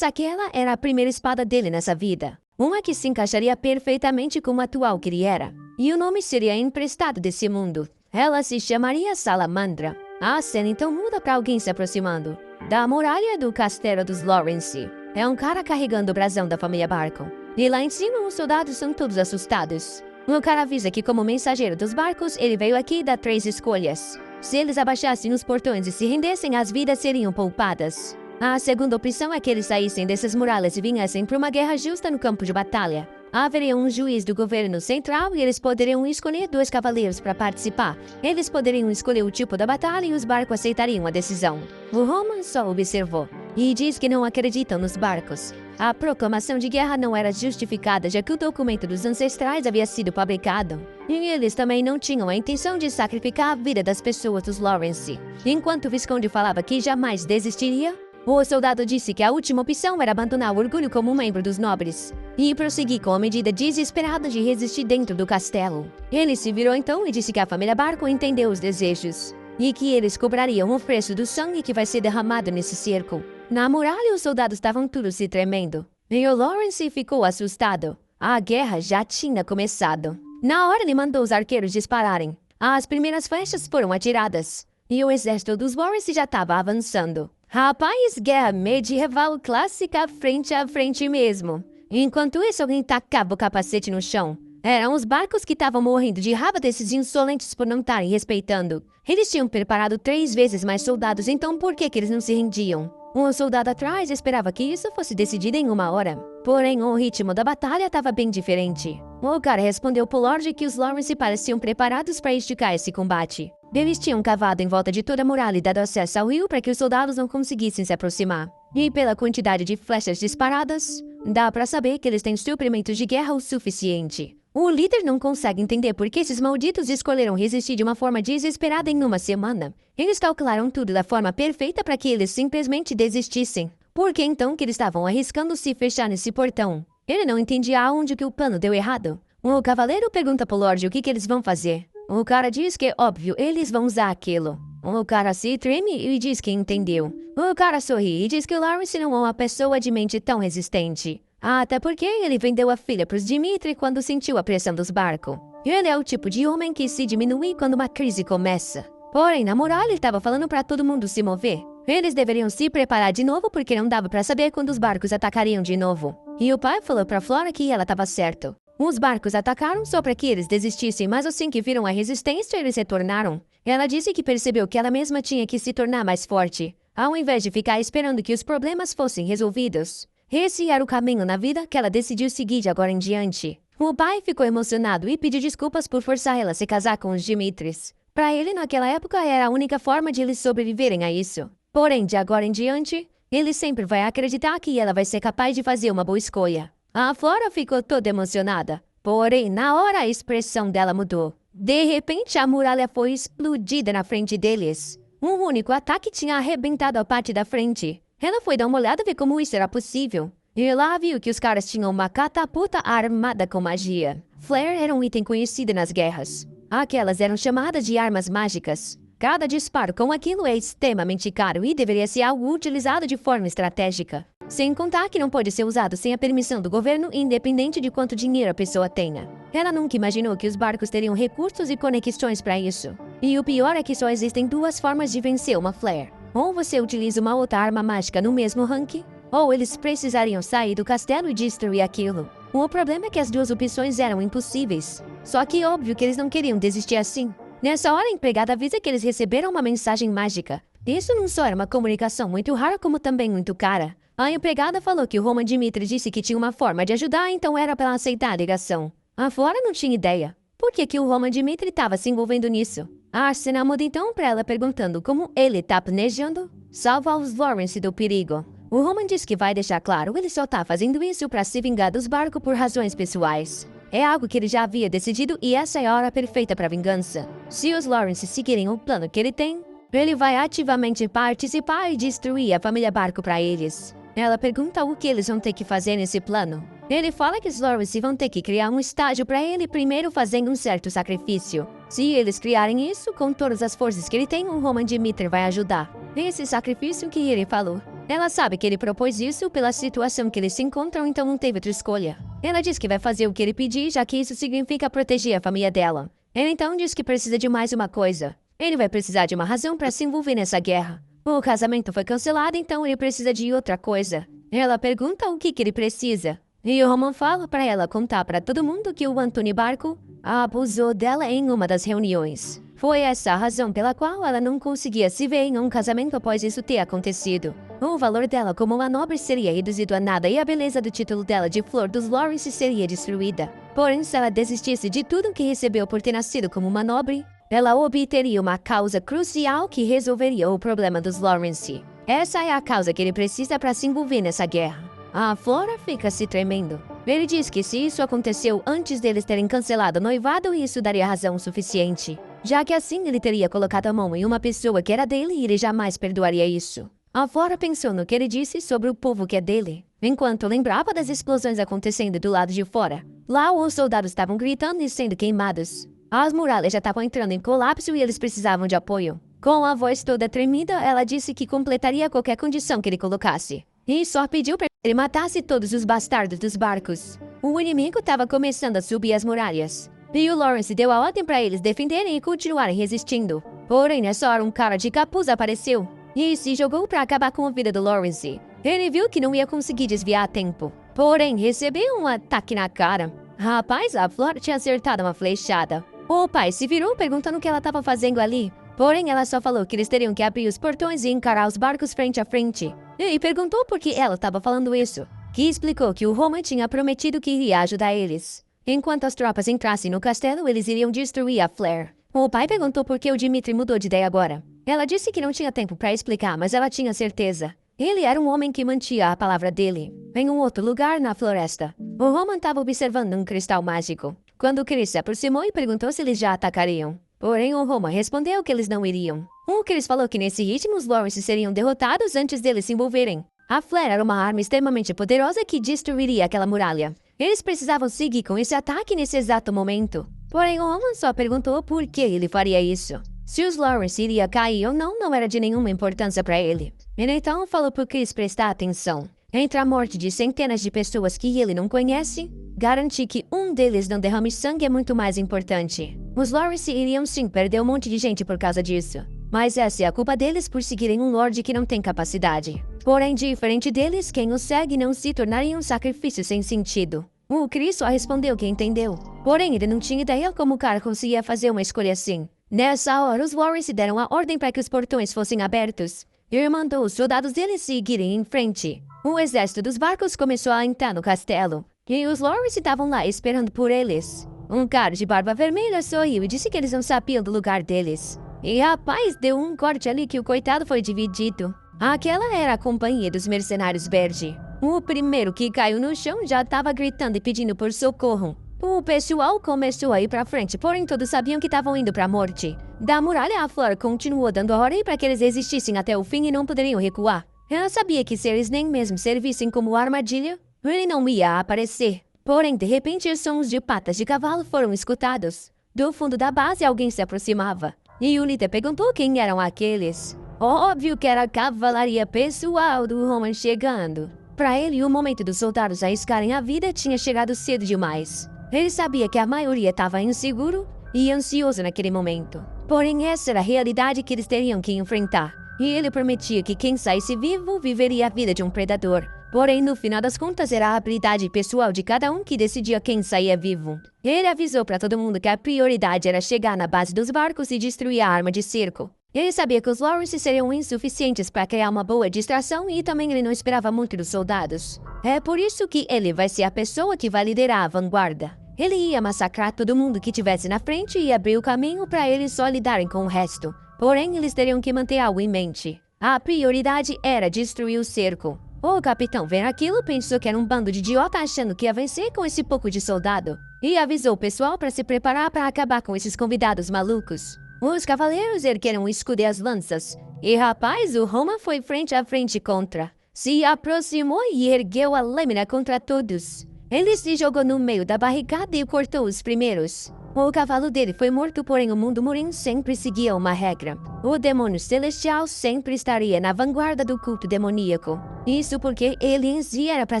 Aquela era a primeira espada dele nessa vida. Uma que se encaixaria perfeitamente com o atual que ele era. E o nome seria emprestado desse mundo. Ela se chamaria Salamandra. A cena então muda para alguém se aproximando. Da muralha do castelo dos Lawrence. É um cara carregando o brasão da família Barkon. E lá em cima os soldados são todos assustados. O cara avisa que como mensageiro dos barcos, ele veio aqui dar 3 escolhas. Se eles abaixassem os portões e se rendessem, as vidas seriam poupadas. A segunda opção é que eles saíssem dessas muralhas e viessem para uma guerra justa no campo de batalha. Haveria um juiz do governo central e eles poderiam escolher 2 cavaleiros para participar. Eles poderiam escolher o tipo da batalha e os barcos aceitariam a decisão. O Roman só observou e diz que não acreditam nos barcos. A proclamação de guerra não era justificada, já que o documento dos ancestrais havia sido fabricado. E eles também não tinham a intenção de sacrificar a vida das pessoas dos Lawrence. Enquanto o Visconde falava que jamais desistiria, o soldado disse que a última opção era abandonar o orgulho como um membro dos nobres e prosseguir com a medida desesperada de resistir dentro do castelo. Ele se virou então e disse que a família Barco entendeu os desejos e que eles cobrariam o preço do sangue que vai ser derramado nesse cerco. Na muralha, os soldados estavam todos se tremendo e o Lawrence ficou assustado. A guerra já tinha começado. Na hora, ele mandou os arqueiros dispararem. As primeiras flechas foram atiradas e o exército dos Lawrence já estava avançando. Rapaz, guerra medieval clássica frente a frente mesmo. Enquanto isso, alguém tacava o capacete no chão. Eram os barcos que estavam morrendo de raiva desses insolentes por não estarem respeitando. Eles tinham preparado 3 vezes mais soldados, então por que eles não se rendiam? Um soldado atrás esperava que isso fosse decidido em 1 hora. Porém, o ritmo da batalha estava bem diferente. O cara respondeu pro Lorde que os Lawrence pareciam preparados para esticar esse combate. Eles tinham cavado em volta de toda a muralha e dado acesso ao rio para que os soldados não conseguissem se aproximar. E pela quantidade de flechas disparadas, dá para saber que eles têm suprimentos de guerra o suficiente. O líder não consegue entender por que esses malditos escolheram resistir de uma forma desesperada em 1 semana. Eles calcularam tudo da forma perfeita para que eles simplesmente desistissem. Por que então que eles estavam arriscando se fechar nesse portão? Ele não entendia aonde que o plano deu errado. O cavaleiro pergunta pro Lorde o que eles vão fazer. O cara diz que, óbvio, eles vão usar aquilo. O cara se treme e diz que entendeu. O cara sorri e diz que o Lawrence não é uma pessoa de mente tão resistente. Até porque ele vendeu a filha pros Dimitri quando sentiu a pressão dos barcos. Ele é o tipo de homem que se diminui quando uma crise começa. Porém, na moral, ele estava falando para todo mundo se mover. Eles deveriam se preparar de novo porque não dava para saber quando os barcos atacariam de novo. E o pai falou para Flora que ela estava certo. Os barcos atacaram só para que eles desistissem, mas assim que viram a resistência, eles retornaram. Ela disse que percebeu que ela mesma tinha que se tornar mais forte, ao invés de ficar esperando que os problemas fossem resolvidos. Esse era o caminho na vida que ela decidiu seguir de agora em diante. O pai ficou emocionado e pediu desculpas por forçar ela a se casar com os Dimitris. Para ele, naquela época, era a única forma de eles sobreviverem a isso. Porém, de agora em diante, ele sempre vai acreditar que ela vai ser capaz de fazer uma boa escolha. A Flora ficou toda emocionada. Porém, na hora a expressão dela mudou. De repente, a muralha foi explodida na frente deles. Um único ataque tinha arrebentado a parte da frente. Ela foi dar uma olhada e ver como isso era possível. E lá viu que os caras tinham uma catapulta armada com magia. Flare era um item conhecido nas guerras. Aquelas eram chamadas de armas mágicas. Cada disparo com aquilo é extremamente caro e deveria ser algo utilizado de forma estratégica. Sem contar que não pode ser usado sem a permissão do governo, independente de quanto dinheiro a pessoa tenha. Ela nunca imaginou que os barcos teriam recursos e conexões para isso. E o pior é que só existem 2 formas de vencer uma Flare. Ou você utiliza uma outra arma mágica no mesmo rank, ou eles precisariam sair do castelo e destruir aquilo. O problema é que as 2 opções eram impossíveis. Só que óbvio que eles não queriam desistir assim. Nessa hora, a empregada avisa que eles receberam uma mensagem mágica. Isso não só era uma comunicação muito rara, como também muito cara. A empregada falou que o Roman Dimitri disse que tinha uma forma de ajudar, então era para aceitar a ligação. A Flora não tinha ideia. Por que o Roman Dimitri estava se envolvendo nisso? A cena muda então para ela perguntando como ele está planejando salvar os Lawrence do perigo. O Roman diz que vai deixar claro, ele só tá fazendo isso para se vingar dos barcos por razões pessoais. É algo que ele já havia decidido e essa é a hora perfeita para vingança. Se os Lawrence seguirem o plano que ele tem, ele vai ativamente participar e destruir a família Barco para eles. Ela pergunta o que eles vão ter que fazer nesse plano. Ele fala que os Lawrence vão ter que criar um estágio para ele primeiro fazendo um certo sacrifício. Se eles criarem isso, com todas as forças que ele tem, o Roman Dimitri vai ajudar. Esse sacrifício que ele falou. Ela sabe que ele propôs isso pela situação que eles se encontram, então não teve outra escolha. Ela diz que vai fazer o que ele pedir, já que isso significa proteger a família dela. Ele então diz que precisa de mais uma coisa. Ele vai precisar de uma razão para se envolver nessa guerra. O casamento foi cancelado, então ele precisa de outra coisa. Ela pergunta o que ele precisa. E o Roman fala para ela contar para todo mundo que o Anthony Barco abusou dela em uma das reuniões. Foi essa a razão pela qual ela não conseguia se ver em um casamento após isso ter acontecido. O valor dela como uma nobre seria reduzido a nada e a beleza do título dela de Flor dos Lawrence seria destruída. Porém, se ela desistisse de tudo que recebeu por ter nascido como uma nobre, ela obteria uma causa crucial que resolveria o problema dos Lawrence. Essa é a causa que ele precisa para se envolver nessa guerra. A Flora fica se tremendo. Ele diz que se isso aconteceu antes deles terem cancelado o noivado, isso daria razão suficiente, já que assim ele teria colocado a mão em uma pessoa que era dele e ele jamais perdoaria isso. A Flora pensou no que ele disse sobre o povo que é dele, enquanto lembrava das explosões acontecendo do lado de fora. Lá os soldados estavam gritando e sendo queimados. As muralhas já estavam entrando em colapso e eles precisavam de apoio. Com a voz toda tremida, ela disse que completaria qualquer condição que ele colocasse. E só pediu para ele matasse todos os bastardos dos barcos. O inimigo estava começando a subir as muralhas. E o Lawrence deu a ordem para eles defenderem e continuarem resistindo. Porém, nessa hora um cara de capuz apareceu e se jogou para acabar com a vida do Lawrence. Ele viu que não ia conseguir desviar a tempo. Porém, recebeu um ataque na cara. Rapaz, a Flora tinha acertado uma flechada. O pai se virou perguntando o que ela estava fazendo ali. Porém, ela só falou que eles teriam que abrir os portões e encarar os barcos frente a frente. E perguntou por que ela estava falando isso. Que explicou que o Roman tinha prometido que iria ajudar eles. Enquanto as tropas entrassem no castelo, eles iriam destruir a Flare. O pai perguntou por que o Dimitri mudou de ideia agora. Ela disse que não tinha tempo para explicar, mas ela tinha certeza. Ele era um homem que mantinha a palavra dele. Em um outro lugar na floresta, o Roman estava observando um cristal mágico, quando Chris se aproximou e perguntou se eles já atacariam. Porém, o Roman respondeu que eles não iriam. O Chris falou que nesse ritmo os Lawrence seriam derrotados antes deles se envolverem. A Flare era uma arma extremamente poderosa que destruiria aquela muralha. Eles precisavam seguir com esse ataque nesse exato momento. Porém, o Roman só perguntou por que ele faria isso. Se os Lawrence iria cair ou não era de nenhuma importância para ele. Ele então falou para Chris prestar atenção. Entre a morte de centenas de pessoas que ele não conhece, garantir que um deles não derrame sangue é muito mais importante. Os Lawrence iriam sim perder um monte de gente por causa disso. Mas essa é a culpa deles por seguirem um Lorde que não tem capacidade. Porém, diferente deles, quem o segue não se tornaria um sacrifício sem sentido. O Chris só respondeu que entendeu. Porém, ele não tinha ideia como o cara conseguia fazer uma escolha assim. Nessa hora, os Lawrence deram a ordem para que os portões fossem abertos. E mandou os soldados deles seguirem em frente. O exército dos barcos começou a entrar no castelo. E os Lawrence estavam lá esperando por eles. Um cara de barba vermelha sorriu e disse que eles não sabiam do lugar deles. E rapaz, deu um corte ali que o coitado foi dividido. Aquela era a companhia dos mercenários Berge. O primeiro que caiu no chão já estava gritando e pedindo por socorro. O pessoal começou a ir pra frente, porém todos sabiam que estavam indo pra morte. Da muralha, a Flora continuou dando ordem para que eles resistissem até o fim e não poderiam recuar. Ela sabia que se eles nem mesmo servissem como armadilha, ele não ia aparecer. Porém, de repente, os sons de patas de cavalo foram escutados. Do fundo da base, alguém se aproximava. E o líder perguntou quem eram aqueles. Óbvio que era a cavalaria pessoal do Roman chegando. Para ele, o momento dos soldados arriscarem a vida tinha chegado cedo demais. Ele sabia que a maioria estava inseguro e ansioso naquele momento. Porém, essa era a realidade que eles teriam que enfrentar. E ele prometia que quem saísse vivo viveria a vida de um predador. Porém, no final das contas, era a habilidade pessoal de cada um que decidia quem saía vivo. Ele avisou para todo mundo que a prioridade era chegar na base dos barcos e destruir a arma de cerco. Ele sabia que os Lawrence seriam insuficientes para criar uma boa distração e também ele não esperava muito dos soldados. É por isso que ele vai ser a pessoa que vai liderar a vanguarda. Ele ia massacrar todo mundo que estivesse na frente e abrir o caminho para eles só lidarem com o resto. Porém, eles teriam que manter algo em mente. A prioridade era destruir o cerco. O capitão, vendo aquilo, pensou que era um bando de idiota achando que ia vencer com esse pouco de soldado. E avisou o pessoal para se preparar para acabar com esses convidados malucos. Os cavaleiros ergueram o escudo e as lanças. E rapaz, o Roman foi frente a frente contra. Se aproximou e ergueu a lâmina contra todos. Ele se jogou no meio da barricada e cortou os primeiros. O cavalo dele foi morto, porém o mundo Murin sempre seguia uma regra. O demônio celestial sempre estaria na vanguarda do culto demoníaco. Isso porque ele em si era para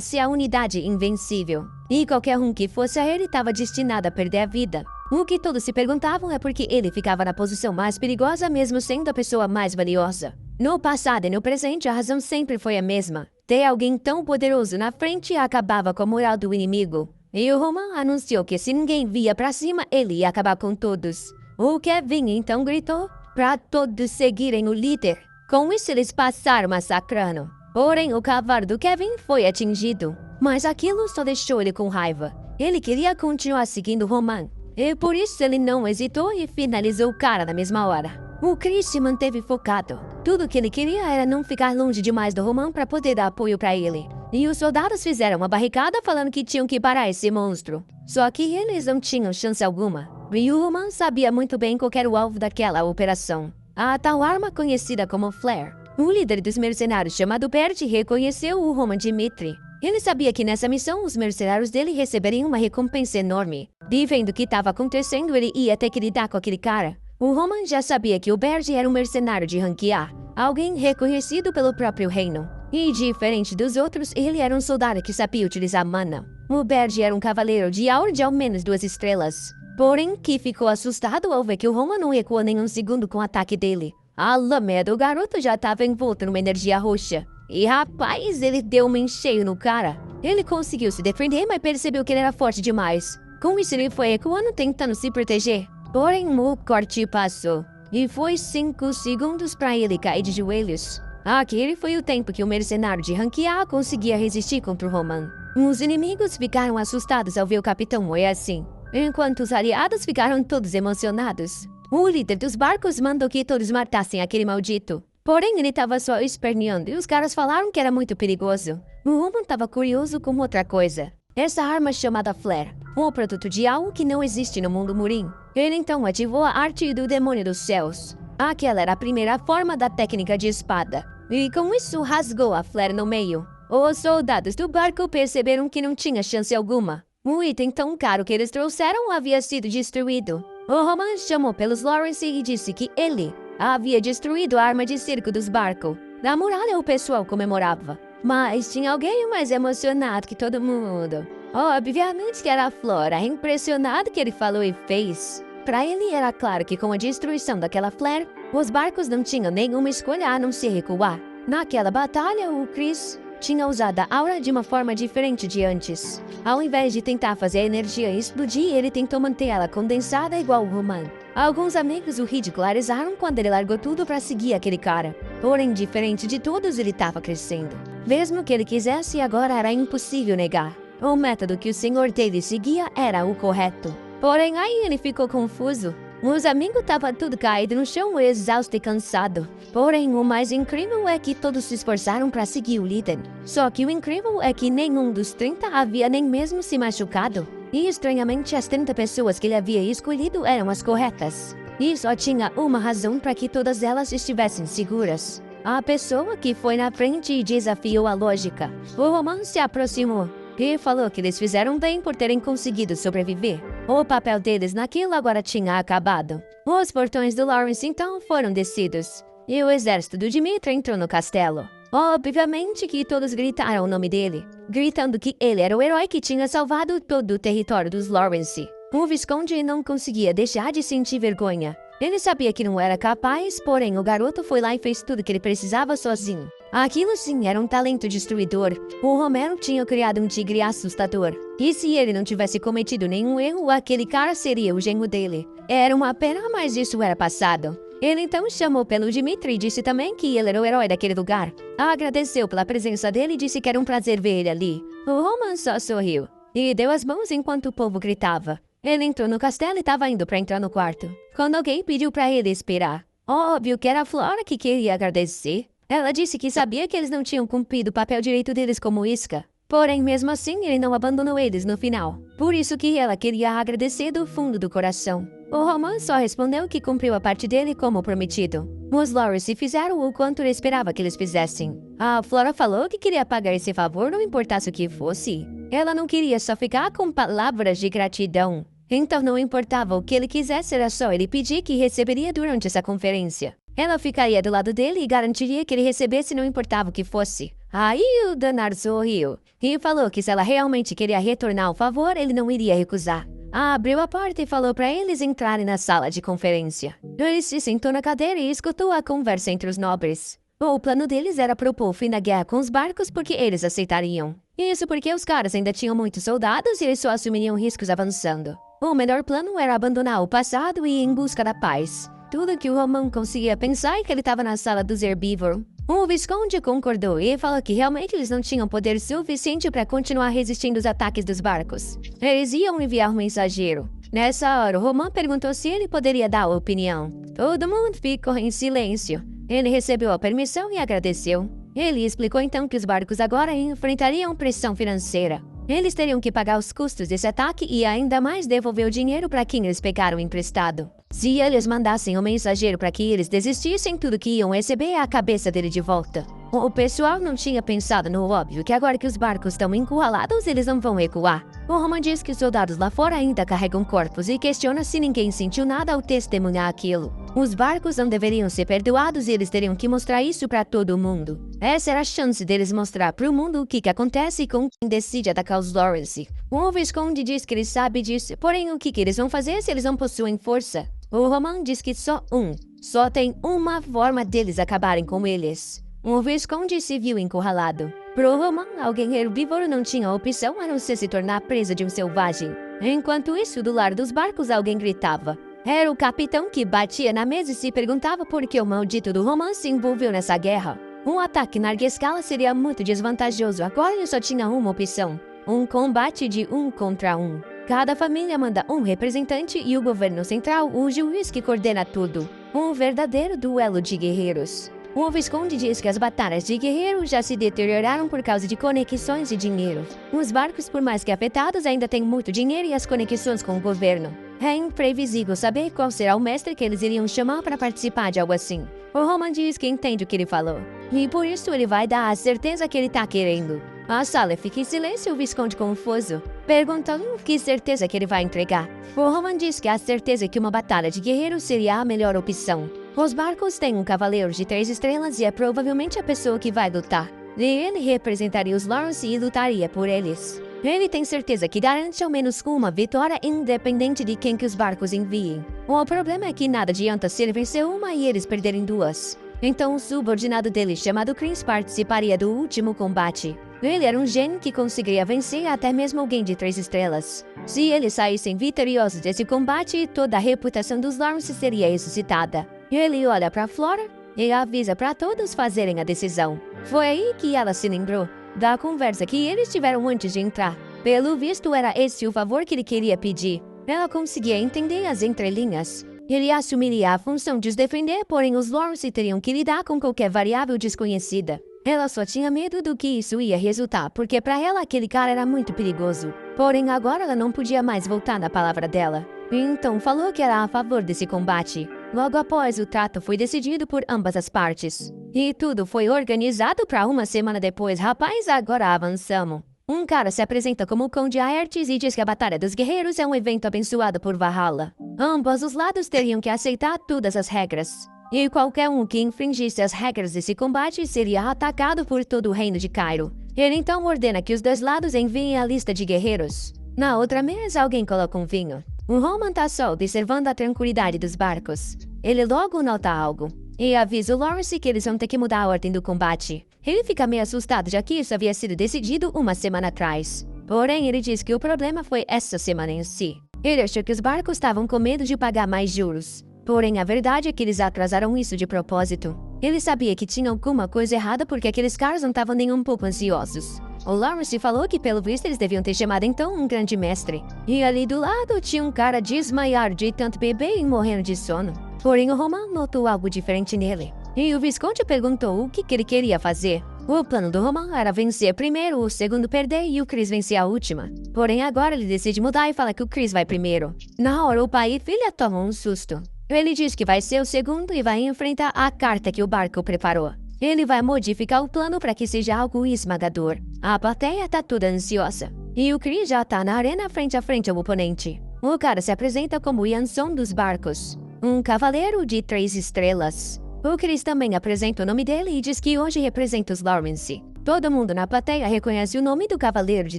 ser a unidade invencível. E qualquer um que fosse a ele estava destinado a perder a vida. O que todos se perguntavam é porque ele ficava na posição mais perigosa mesmo sendo a pessoa mais valiosa. No passado e no presente, a razão sempre foi a mesma. Ter alguém tão poderoso na frente acabava com a moral do inimigo. E o Roman anunciou que se ninguém via pra cima, ele ia acabar com todos. O Kevin então gritou para todos seguirem o líder. Com isso, eles passaram massacrando. Porém, o cavalo do Kevin foi atingido. Mas aquilo só deixou ele com raiva. Ele queria continuar seguindo Roman. E por isso ele não hesitou e finalizou o cara na mesma hora. O Chris se manteve focado. Tudo que ele queria era não ficar longe demais do Roman para poder dar apoio para ele. E os soldados fizeram uma barricada falando que tinham que parar esse monstro. Só que eles não tinham chance alguma. E o Roman sabia muito bem qual era o alvo daquela operação. A tal arma conhecida como Flare. O líder dos mercenários chamado Bert reconheceu o Roman Dmitri. Ele sabia que nessa missão os mercenários dele receberiam uma recompensa enorme. E vendo o que estava acontecendo, ele ia ter que lidar com aquele cara. O Roman já sabia que o Bert era um mercenário de rank A, alguém reconhecido pelo próprio reino. E diferente dos outros, ele era um soldado que sabia utilizar mana. O Bert era um cavaleiro de aura de ao menos 2 estrelas. Porém, que ficou assustado ao ver que o Roman não recuou nem um segundo com o ataque dele. A lâmina do garoto já estava envolta numa energia roxa. E rapaz, ele deu um encheio no cara. Ele conseguiu se defender, mas percebeu que ele era forte demais. Com isso, ele foi recuando, tentando se proteger. Porém, o corte passou. E foi 5 segundos para ele cair de joelhos. Aquele foi o tempo que o mercenário de rank A conseguia resistir contra o Roman. Os inimigos ficaram assustados ao ver o capitão morrer assim, enquanto os aliados ficaram todos emocionados. O líder dos barcos mandou que todos matassem aquele maldito. Porém, ele estava só esperneando e os caras falaram que era muito perigoso. O Roman estava curioso com outra coisa. Essa arma chamada Flare, um produto de algo que não existe no mundo Murim. Ele então ativou a arte do demônio dos céus. Aquela era a primeira forma da técnica de espada. E com isso rasgou a Flare no meio. Os soldados do barco perceberam que não tinha chance alguma. O item tão caro que eles trouxeram havia sido destruído. O Roman chamou pelos Lawrence e disse que ele havia destruído a arma de circo dos barcos. Na muralha o pessoal comemorava. Mas tinha alguém mais emocionado que todo mundo. Obviamente que era a Flora, impressionado que ele falou e fez. Para ele era claro que com a destruição daquela Flare, os barcos não tinham nenhuma escolha a não ser recuar. Naquela batalha, o Chris tinha usado a aura de uma forma diferente de antes. Ao invés de tentar fazer a energia explodir, ele tentou manter ela condensada igual o Roman. Alguns amigos o ridicularizaram quando ele largou tudo para seguir aquele cara. Porém, diferente de todos, ele estava crescendo. Mesmo que ele quisesse, agora era impossível negar. O método que o senhor dele seguia era o correto. Porém, aí ele ficou confuso. Os amigos estavam tudo caído no chão, exausto e cansado. Porém, o mais incrível é que todos se esforçaram para seguir o líder. Só que o incrível é que nenhum dos 30 havia nem mesmo se machucado. E estranhamente, as 30 pessoas que ele havia escolhido eram as corretas. E só tinha uma razão para que todas elas estivessem seguras. A pessoa que foi na frente e desafiou a lógica. O Roman se aproximou e falou que eles fizeram bem por terem conseguido sobreviver. O papel deles naquilo agora tinha acabado. Os portões do Lawrence então foram descidos. E o exército do Dmitri entrou no castelo. Obviamente que todos gritaram o nome dele, gritando que ele era o herói que tinha salvado todo o território dos Lawrence. O Visconde não conseguia deixar de sentir vergonha. Ele sabia que não era capaz, porém o garoto foi lá e fez tudo que ele precisava sozinho. Aquilo sim era um talento destruidor. O Romero tinha criado um tigre assustador. E se ele não tivesse cometido nenhum erro, aquele cara seria o genro dele. Era uma pena, mas isso era passado. Ele então chamou pelo Dmitri e disse também que ele era o herói daquele lugar. Agradeceu pela presença dele e disse que era um prazer ver ele ali. O Roman só sorriu e deu as mãos enquanto o povo gritava. Ele entrou no castelo e estava indo para entrar no quarto, quando alguém pediu para ele esperar. Óbvio que era a Flora que queria agradecer. Ela disse que sabia que eles não tinham cumprido o papel direito deles como isca. Porém, mesmo assim, ele não abandonou eles no final. Por isso que ela queria agradecer do fundo do coração. O Roman só respondeu que cumpriu a parte dele como prometido. Os Lawrence fizeram o quanto ele esperava que eles fizessem. A Flora falou que queria pagar esse favor não importasse o que fosse. Ela não queria só ficar com palavras de gratidão. Então não importava o que ele quisesse, era só ele pedir que receberia durante essa conferência. Ela ficaria do lado dele e garantiria que ele recebesse não importava o que fosse. Aí o danado sorriu e falou que se ela realmente queria retornar o favor, ele não iria recusar. Abriu a porta e falou para eles entrarem na sala de conferência. Ele se sentou na cadeira e escutou a conversa entre os nobres. O plano deles era propor o fim da guerra com os barcos porque eles aceitariam. Isso porque os caras ainda tinham muitos soldados e eles só assumiriam riscos avançando. O melhor plano era abandonar o passado e ir em busca da paz. Tudo que o Roman conseguia pensar é que ele estava na sala dos herbívoros. O Visconde concordou e falou que realmente eles não tinham poder suficiente para continuar resistindo aos ataques dos barcos. Eles iam enviar um mensageiro. Nessa hora, Roman perguntou se ele poderia dar a opinião. Todo mundo ficou em silêncio. Ele recebeu a permissão e agradeceu. Ele explicou então que os barcos agora enfrentariam pressão financeira. Eles teriam que pagar os custos desse ataque e ainda mais devolver o dinheiro para quem eles pegaram emprestado. Se eles mandassem um mensageiro para que eles desistissem, tudo que iam receber é a cabeça dele de volta. O pessoal não tinha pensado no óbvio que agora que os barcos estão encurralados, eles não vão recuar. O Roman diz que os soldados lá fora ainda carregam corpos e questiona se ninguém sentiu nada ao testemunhar aquilo. Os barcos não deveriam ser perdoados e eles teriam que mostrar isso para todo mundo. Essa era a chance deles mostrar para o mundo o que acontece com quem decide atacar os Lawrence. O Visconde diz que ele sabe disso, porém o que eles vão fazer se eles não possuem força? O Roman diz que só tem uma forma deles acabarem com eles. O Visconde se viu encurralado. Pro Roman, alguém herbívoro não tinha opção a não ser se tornar presa de um selvagem. Enquanto isso, do lado dos barcos, alguém gritava. Era o capitão que batia na mesa e se perguntava por que o maldito do Roman se envolveu nessa guerra. Um ataque em larga escala seria muito desvantajoso. Agora ele só tinha uma opção. Um combate de 1 contra 1. Cada família manda um representante e o governo central, o juiz que coordena tudo. Um verdadeiro duelo de guerreiros. O Visconde diz que as batalhas de guerreiro já se deterioraram por causa de conexões de dinheiro. Os barcos, por mais que afetados, ainda têm muito dinheiro e as conexões com o governo. É imprevisível saber qual será o mestre que eles iriam chamar para participar de algo assim. O Roman diz que entende o que ele falou. E por isso ele vai dar a certeza que ele tá querendo. A sala fica em silêncio e o Visconde confuso, perguntando que certeza que ele vai entregar. O Roman diz que a certeza que uma batalha de guerreiros seria a melhor opção. Os barcos têm um cavaleiro de 3 estrelas e é provavelmente a pessoa que vai lutar. E ele representaria os Lawrence e lutaria por eles. Ele tem certeza que garante ao menos uma vitória independente de quem que os barcos enviem. O problema é que nada adianta se ele vencer uma e eles perderem 2. Então o subordinado dele, chamado Chris, participaria do último combate. Ele era um gênio que conseguiria vencer até mesmo alguém de 3 estrelas. Se eles saíssem vitoriosos desse combate, toda a reputação dos Lawrence seria ressuscitada. Ele olha para Flora e avisa para todos fazerem a decisão. Foi aí que ela se lembrou da conversa que eles tiveram antes de entrar. Pelo visto, era esse o favor que ele queria pedir. Ela conseguia entender as entrelinhas. Ele assumiria a função de os defender, porém os Lawrence teriam que lidar com qualquer variável desconhecida. Ela só tinha medo do que isso ia resultar, porque para ela aquele cara era muito perigoso. Porém agora ela não podia mais voltar na palavra dela. Então falou que era a favor desse combate. Logo após, o trato foi decidido por ambas as partes. E tudo foi organizado para uma semana depois. Rapaz, agora avançamos. Um cara se apresenta como o Conde Aertes e diz que a Batalha dos Guerreiros é um evento abençoado por Valhalla. Ambos os lados teriam que aceitar todas as regras. E qualquer um que infringisse as regras desse combate seria atacado por todo o reino de Cairo. Ele então ordena que os 2 lados enviem a lista de guerreiros. Na outra mesa, alguém coloca um vinho. O Roman tá só observando a tranquilidade dos barcos. Ele logo nota algo e avisa o Lawrence que eles vão ter que mudar a ordem do combate. Ele fica meio assustado, já que isso havia sido decidido uma semana atrás. Porém, ele diz que o problema foi essa semana em si. Ele achou que os barcos estavam com medo de pagar mais juros. Porém, a verdade é que eles atrasaram isso de propósito. Ele sabia que tinha alguma coisa errada porque aqueles caras não estavam nem um pouco ansiosos. O Lawrence falou que pelo visto eles deviam ter chamado então um grande mestre. E ali do lado tinha um cara desmaiado de tanto beber e morrendo de sono. Porém, o Roman notou algo diferente nele. E o Visconde perguntou o que ele queria fazer. O plano do Roman era vencer primeiro, o segundo perder e o Chris vencer a última. Porém, agora ele decide mudar e fala que o Chris vai primeiro. Na hora, o pai e filha tomam um susto. Ele diz que vai ser o segundo e vai enfrentar a carta que o barco preparou. Ele vai modificar o plano para que seja algo esmagador. A plateia tá toda ansiosa. E o Chris já tá na arena frente a frente ao oponente. O cara se apresenta como Yanson dos barcos, um cavaleiro de 3 estrelas. O Chris também apresenta o nome dele e diz que hoje representa os Lawrence. Todo mundo na plateia reconhece o nome do cavaleiro de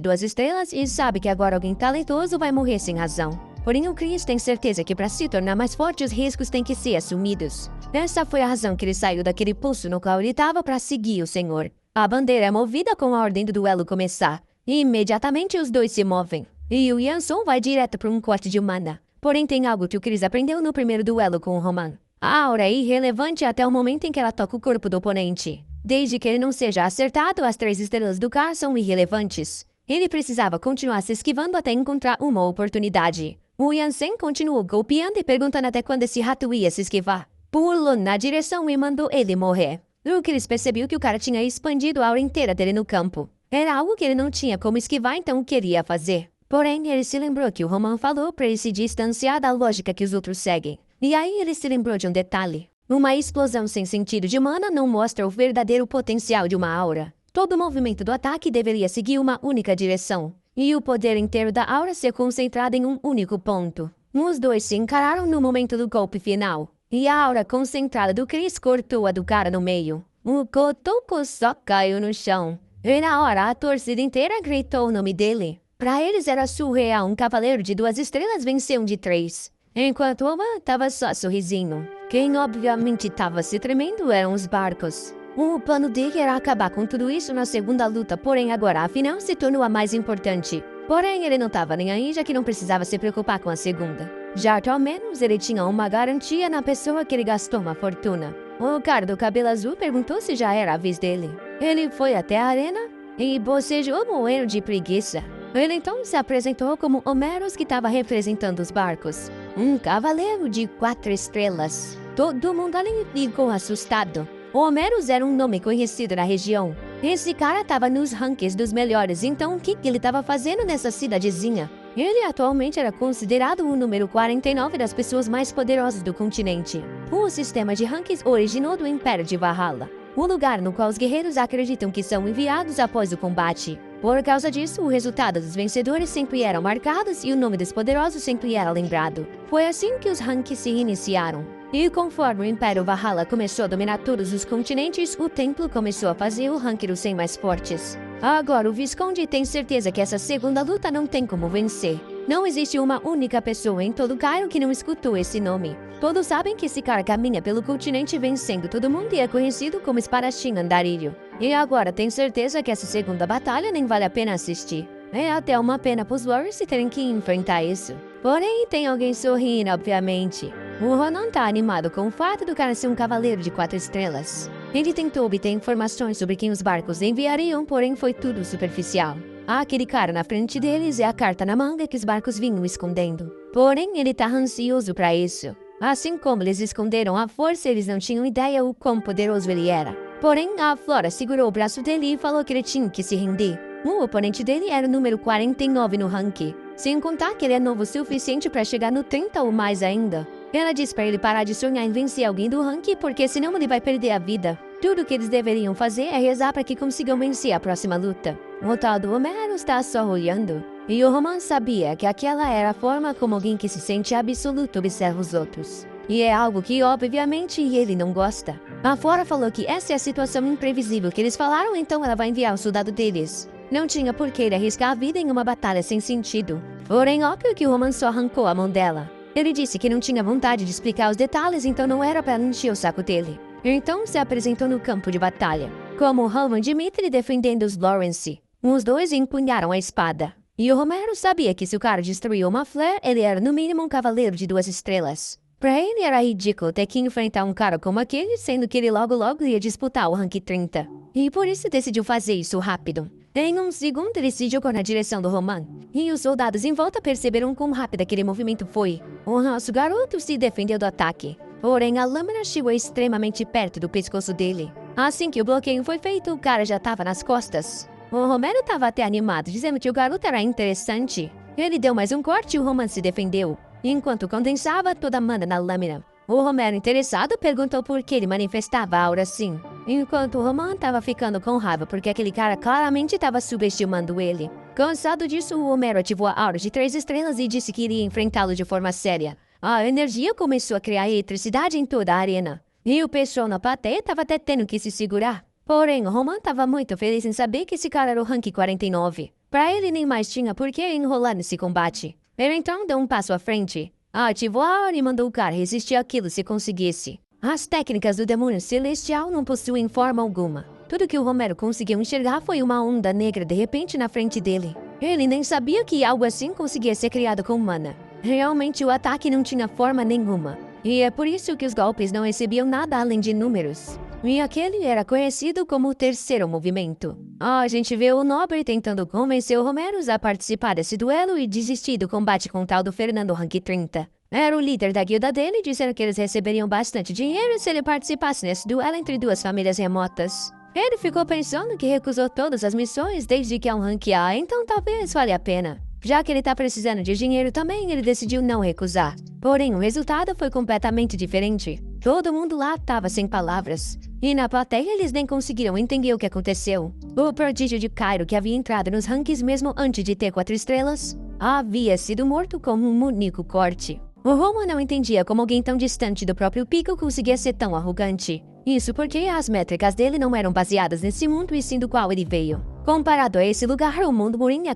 2 estrelas e sabe que agora alguém talentoso vai morrer sem razão. Porém, o Chris tem certeza que para se tornar mais forte, os riscos têm que ser assumidos. Essa foi a razão que ele saiu daquele poço no qual ele estava para seguir o Senhor. A bandeira é movida com a ordem do duelo começar. E imediatamente os 2 se movem. E o Yanson vai direto para um corte de mana. Porém, tem algo que o Chris aprendeu no primeiro duelo com o Roman. A aura é irrelevante até o momento em que ela toca o corpo do oponente. Desde que ele não seja acertado, as 3 estrelas do K são irrelevantes. Ele precisava continuar se esquivando até encontrar uma oportunidade. O Yansen continuou golpeando e perguntando até quando esse rato ia se esquivar. Pulou na direção e mandou ele morrer. Lucas percebeu que o cara tinha expandido a aura inteira dele no campo. Era algo que ele não tinha como esquivar, então queria fazer. Porém, ele se lembrou que o Roman falou para ele se distanciar da lógica que os outros seguem. E aí ele se lembrou de um detalhe. Uma explosão sem sentido de mana não mostra o verdadeiro potencial de uma aura. Todo movimento do ataque deveria seguir uma única direção. E o poder inteiro da aura ser concentrado em um único ponto. Os dois se encararam no momento do golpe final. E a aura concentrada do Chris cortou a do cara no meio. O Kotoko só caiu no chão. E na hora a torcida inteira gritou o nome dele. Pra eles era surreal, um cavaleiro de 2 estrelas venceu um de 3. Enquanto Oman tava só sorrisinho. Quem obviamente tava se tremendo eram os barcos. O plano dele era acabar com tudo isso na segunda luta, porém agora a final se tornou a mais importante. Porém ele não tava nem aí, já que não precisava se preocupar com a segunda. Já que ao menos ele tinha uma garantia na pessoa que ele gastou uma fortuna. O cara do cabelo azul perguntou se já era a vez dele. Ele foi até a arena e bocejou moendo de preguiça. Ele então se apresentou como Homeros, que estava representando os barcos. Um cavaleiro de 4 estrelas. Todo mundo ali ficou assustado. Homeros era um nome conhecido na região. Esse cara estava nos rankings dos melhores, então o que ele estava fazendo nessa cidadezinha? Ele atualmente era considerado o número 49 das pessoas mais poderosas do continente. O sistema de rankings originou do Império de Valhalla, o lugar no qual os guerreiros acreditam que são enviados após o combate. Por causa disso, o resultado dos vencedores sempre eram marcados e o nome dos poderosos sempre era lembrado. Foi assim que os rankings se iniciaram. E conforme o Império Valhalla começou a dominar todos os continentes, o templo começou a fazer o ranking dos 100 mais fortes. Agora o Visconde tem certeza que essa segunda luta não tem como vencer. Não existe uma única pessoa em todo Cairo que não escutou esse nome. Todos sabem que esse cara caminha pelo continente vencendo todo mundo e é conhecido como Espadachim Andarilho. E agora tem certeza que essa segunda batalha nem vale a pena assistir. É até uma pena pros Warriors terem que enfrentar isso. Porém, tem alguém sorrindo, obviamente. O Ronan tá animado com o fato do cara ser um cavaleiro de 4 estrelas. Ele tentou obter informações sobre quem os barcos enviariam, porém foi tudo superficial. Aquele cara na frente deles é a carta na manga que os barcos vinham escondendo. Porém, ele tá ansioso pra isso. Assim como eles esconderam a força, eles não tinham ideia o quão poderoso ele era. Porém, a Flora segurou o braço dele e falou que ele tinha que se render. O oponente dele era o número 49 no ranking. Sem contar que ele é novo o suficiente para chegar no 30 ou mais ainda. Ela disse para ele parar de sonhar em vencer alguém do ranking, porque senão ele vai perder a vida. Tudo que eles deveriam fazer é rezar para que consigam vencer a próxima luta. O tal do Homero está só olhando. E o Roman sabia que aquela era a forma como alguém que se sente absoluto observa os outros. E é algo que, obviamente, ele não gosta. A Flora falou que essa é a situação imprevisível que eles falaram, então ela vai enviar o soldado deles. Não tinha por que ele arriscar a vida em uma batalha sem sentido. Porém, óbvio que o Roman só arrancou a mão dela. Ele disse que não tinha vontade de explicar os detalhes, então não era para encher o saco dele. Então se apresentou no campo de batalha, como o Roman Dimitri defendendo os Lawrence. Os dois empunharam a espada. E o Romero sabia que se o cara destruiu uma flare, ele era no mínimo um cavaleiro de 2 estrelas. Pra ele era ridículo ter que enfrentar um cara como aquele, sendo que ele logo ia disputar o rank 30. E por isso decidiu fazer isso rápido. Em um segundo ele se jogou na direção do Roman. E os soldados em volta perceberam quão rápido aquele movimento foi. O nosso garoto se defendeu do ataque. Porém, a lâmina chegou extremamente perto do pescoço dele. Assim que o bloqueio foi feito, o cara já estava nas costas. O Romero estava até animado, dizendo que o garoto era interessante. Ele deu mais um corte e o Roman se defendeu, enquanto condensava toda a mana na lâmina. O Romero, interessado, perguntou por que ele manifestava a aura assim, enquanto o Roman estava ficando com raiva porque aquele cara claramente estava subestimando ele. Cansado disso, o Romero ativou a aura de 3 estrelas e disse que iria enfrentá-lo de forma séria. A energia começou a criar eletricidade em toda a arena, e o pessoal na plateia estava até tendo que se segurar. Porém, o Roman estava muito feliz em saber que esse cara era o rank 49. Pra ele nem mais tinha por que enrolar nesse combate. Ele então deu um passo à frente, ativou a aura e mandou o cara resistir àquilo se conseguisse. As técnicas do demônio celestial não possuem forma alguma. Tudo que o Romero conseguiu enxergar foi uma onda negra de repente na frente dele. Ele nem sabia que algo assim conseguia ser criado com mana. Realmente o ataque não tinha forma nenhuma. E é por isso que os golpes não recebiam nada além de números. E aquele era conhecido como o terceiro movimento. A gente vê o Nobre tentando convencer o Homeros a participar desse duelo e desistir do combate com o tal do Fernando Rank 30. Era o líder da guilda dele, dizendo que eles receberiam bastante dinheiro se ele participasse nesse duelo entre duas famílias remotas. Ele ficou pensando que recusou todas as missões desde que é um rank A, então talvez valha a pena. Já que ele tá precisando de dinheiro também, ele decidiu não recusar. Porém, o resultado foi completamente diferente. Todo mundo lá tava sem palavras. E na plateia eles nem conseguiram entender o que aconteceu. O prodígio de Cairo, que havia entrado nos rankings mesmo antes de ter 4 estrelas, havia sido morto com um único corte. O Roma não entendia como alguém tão distante do próprio pico conseguia ser tão arrogante. Isso porque as métricas dele não eram baseadas nesse mundo e sim do qual ele veio. Comparado a esse lugar, o mundo Murin é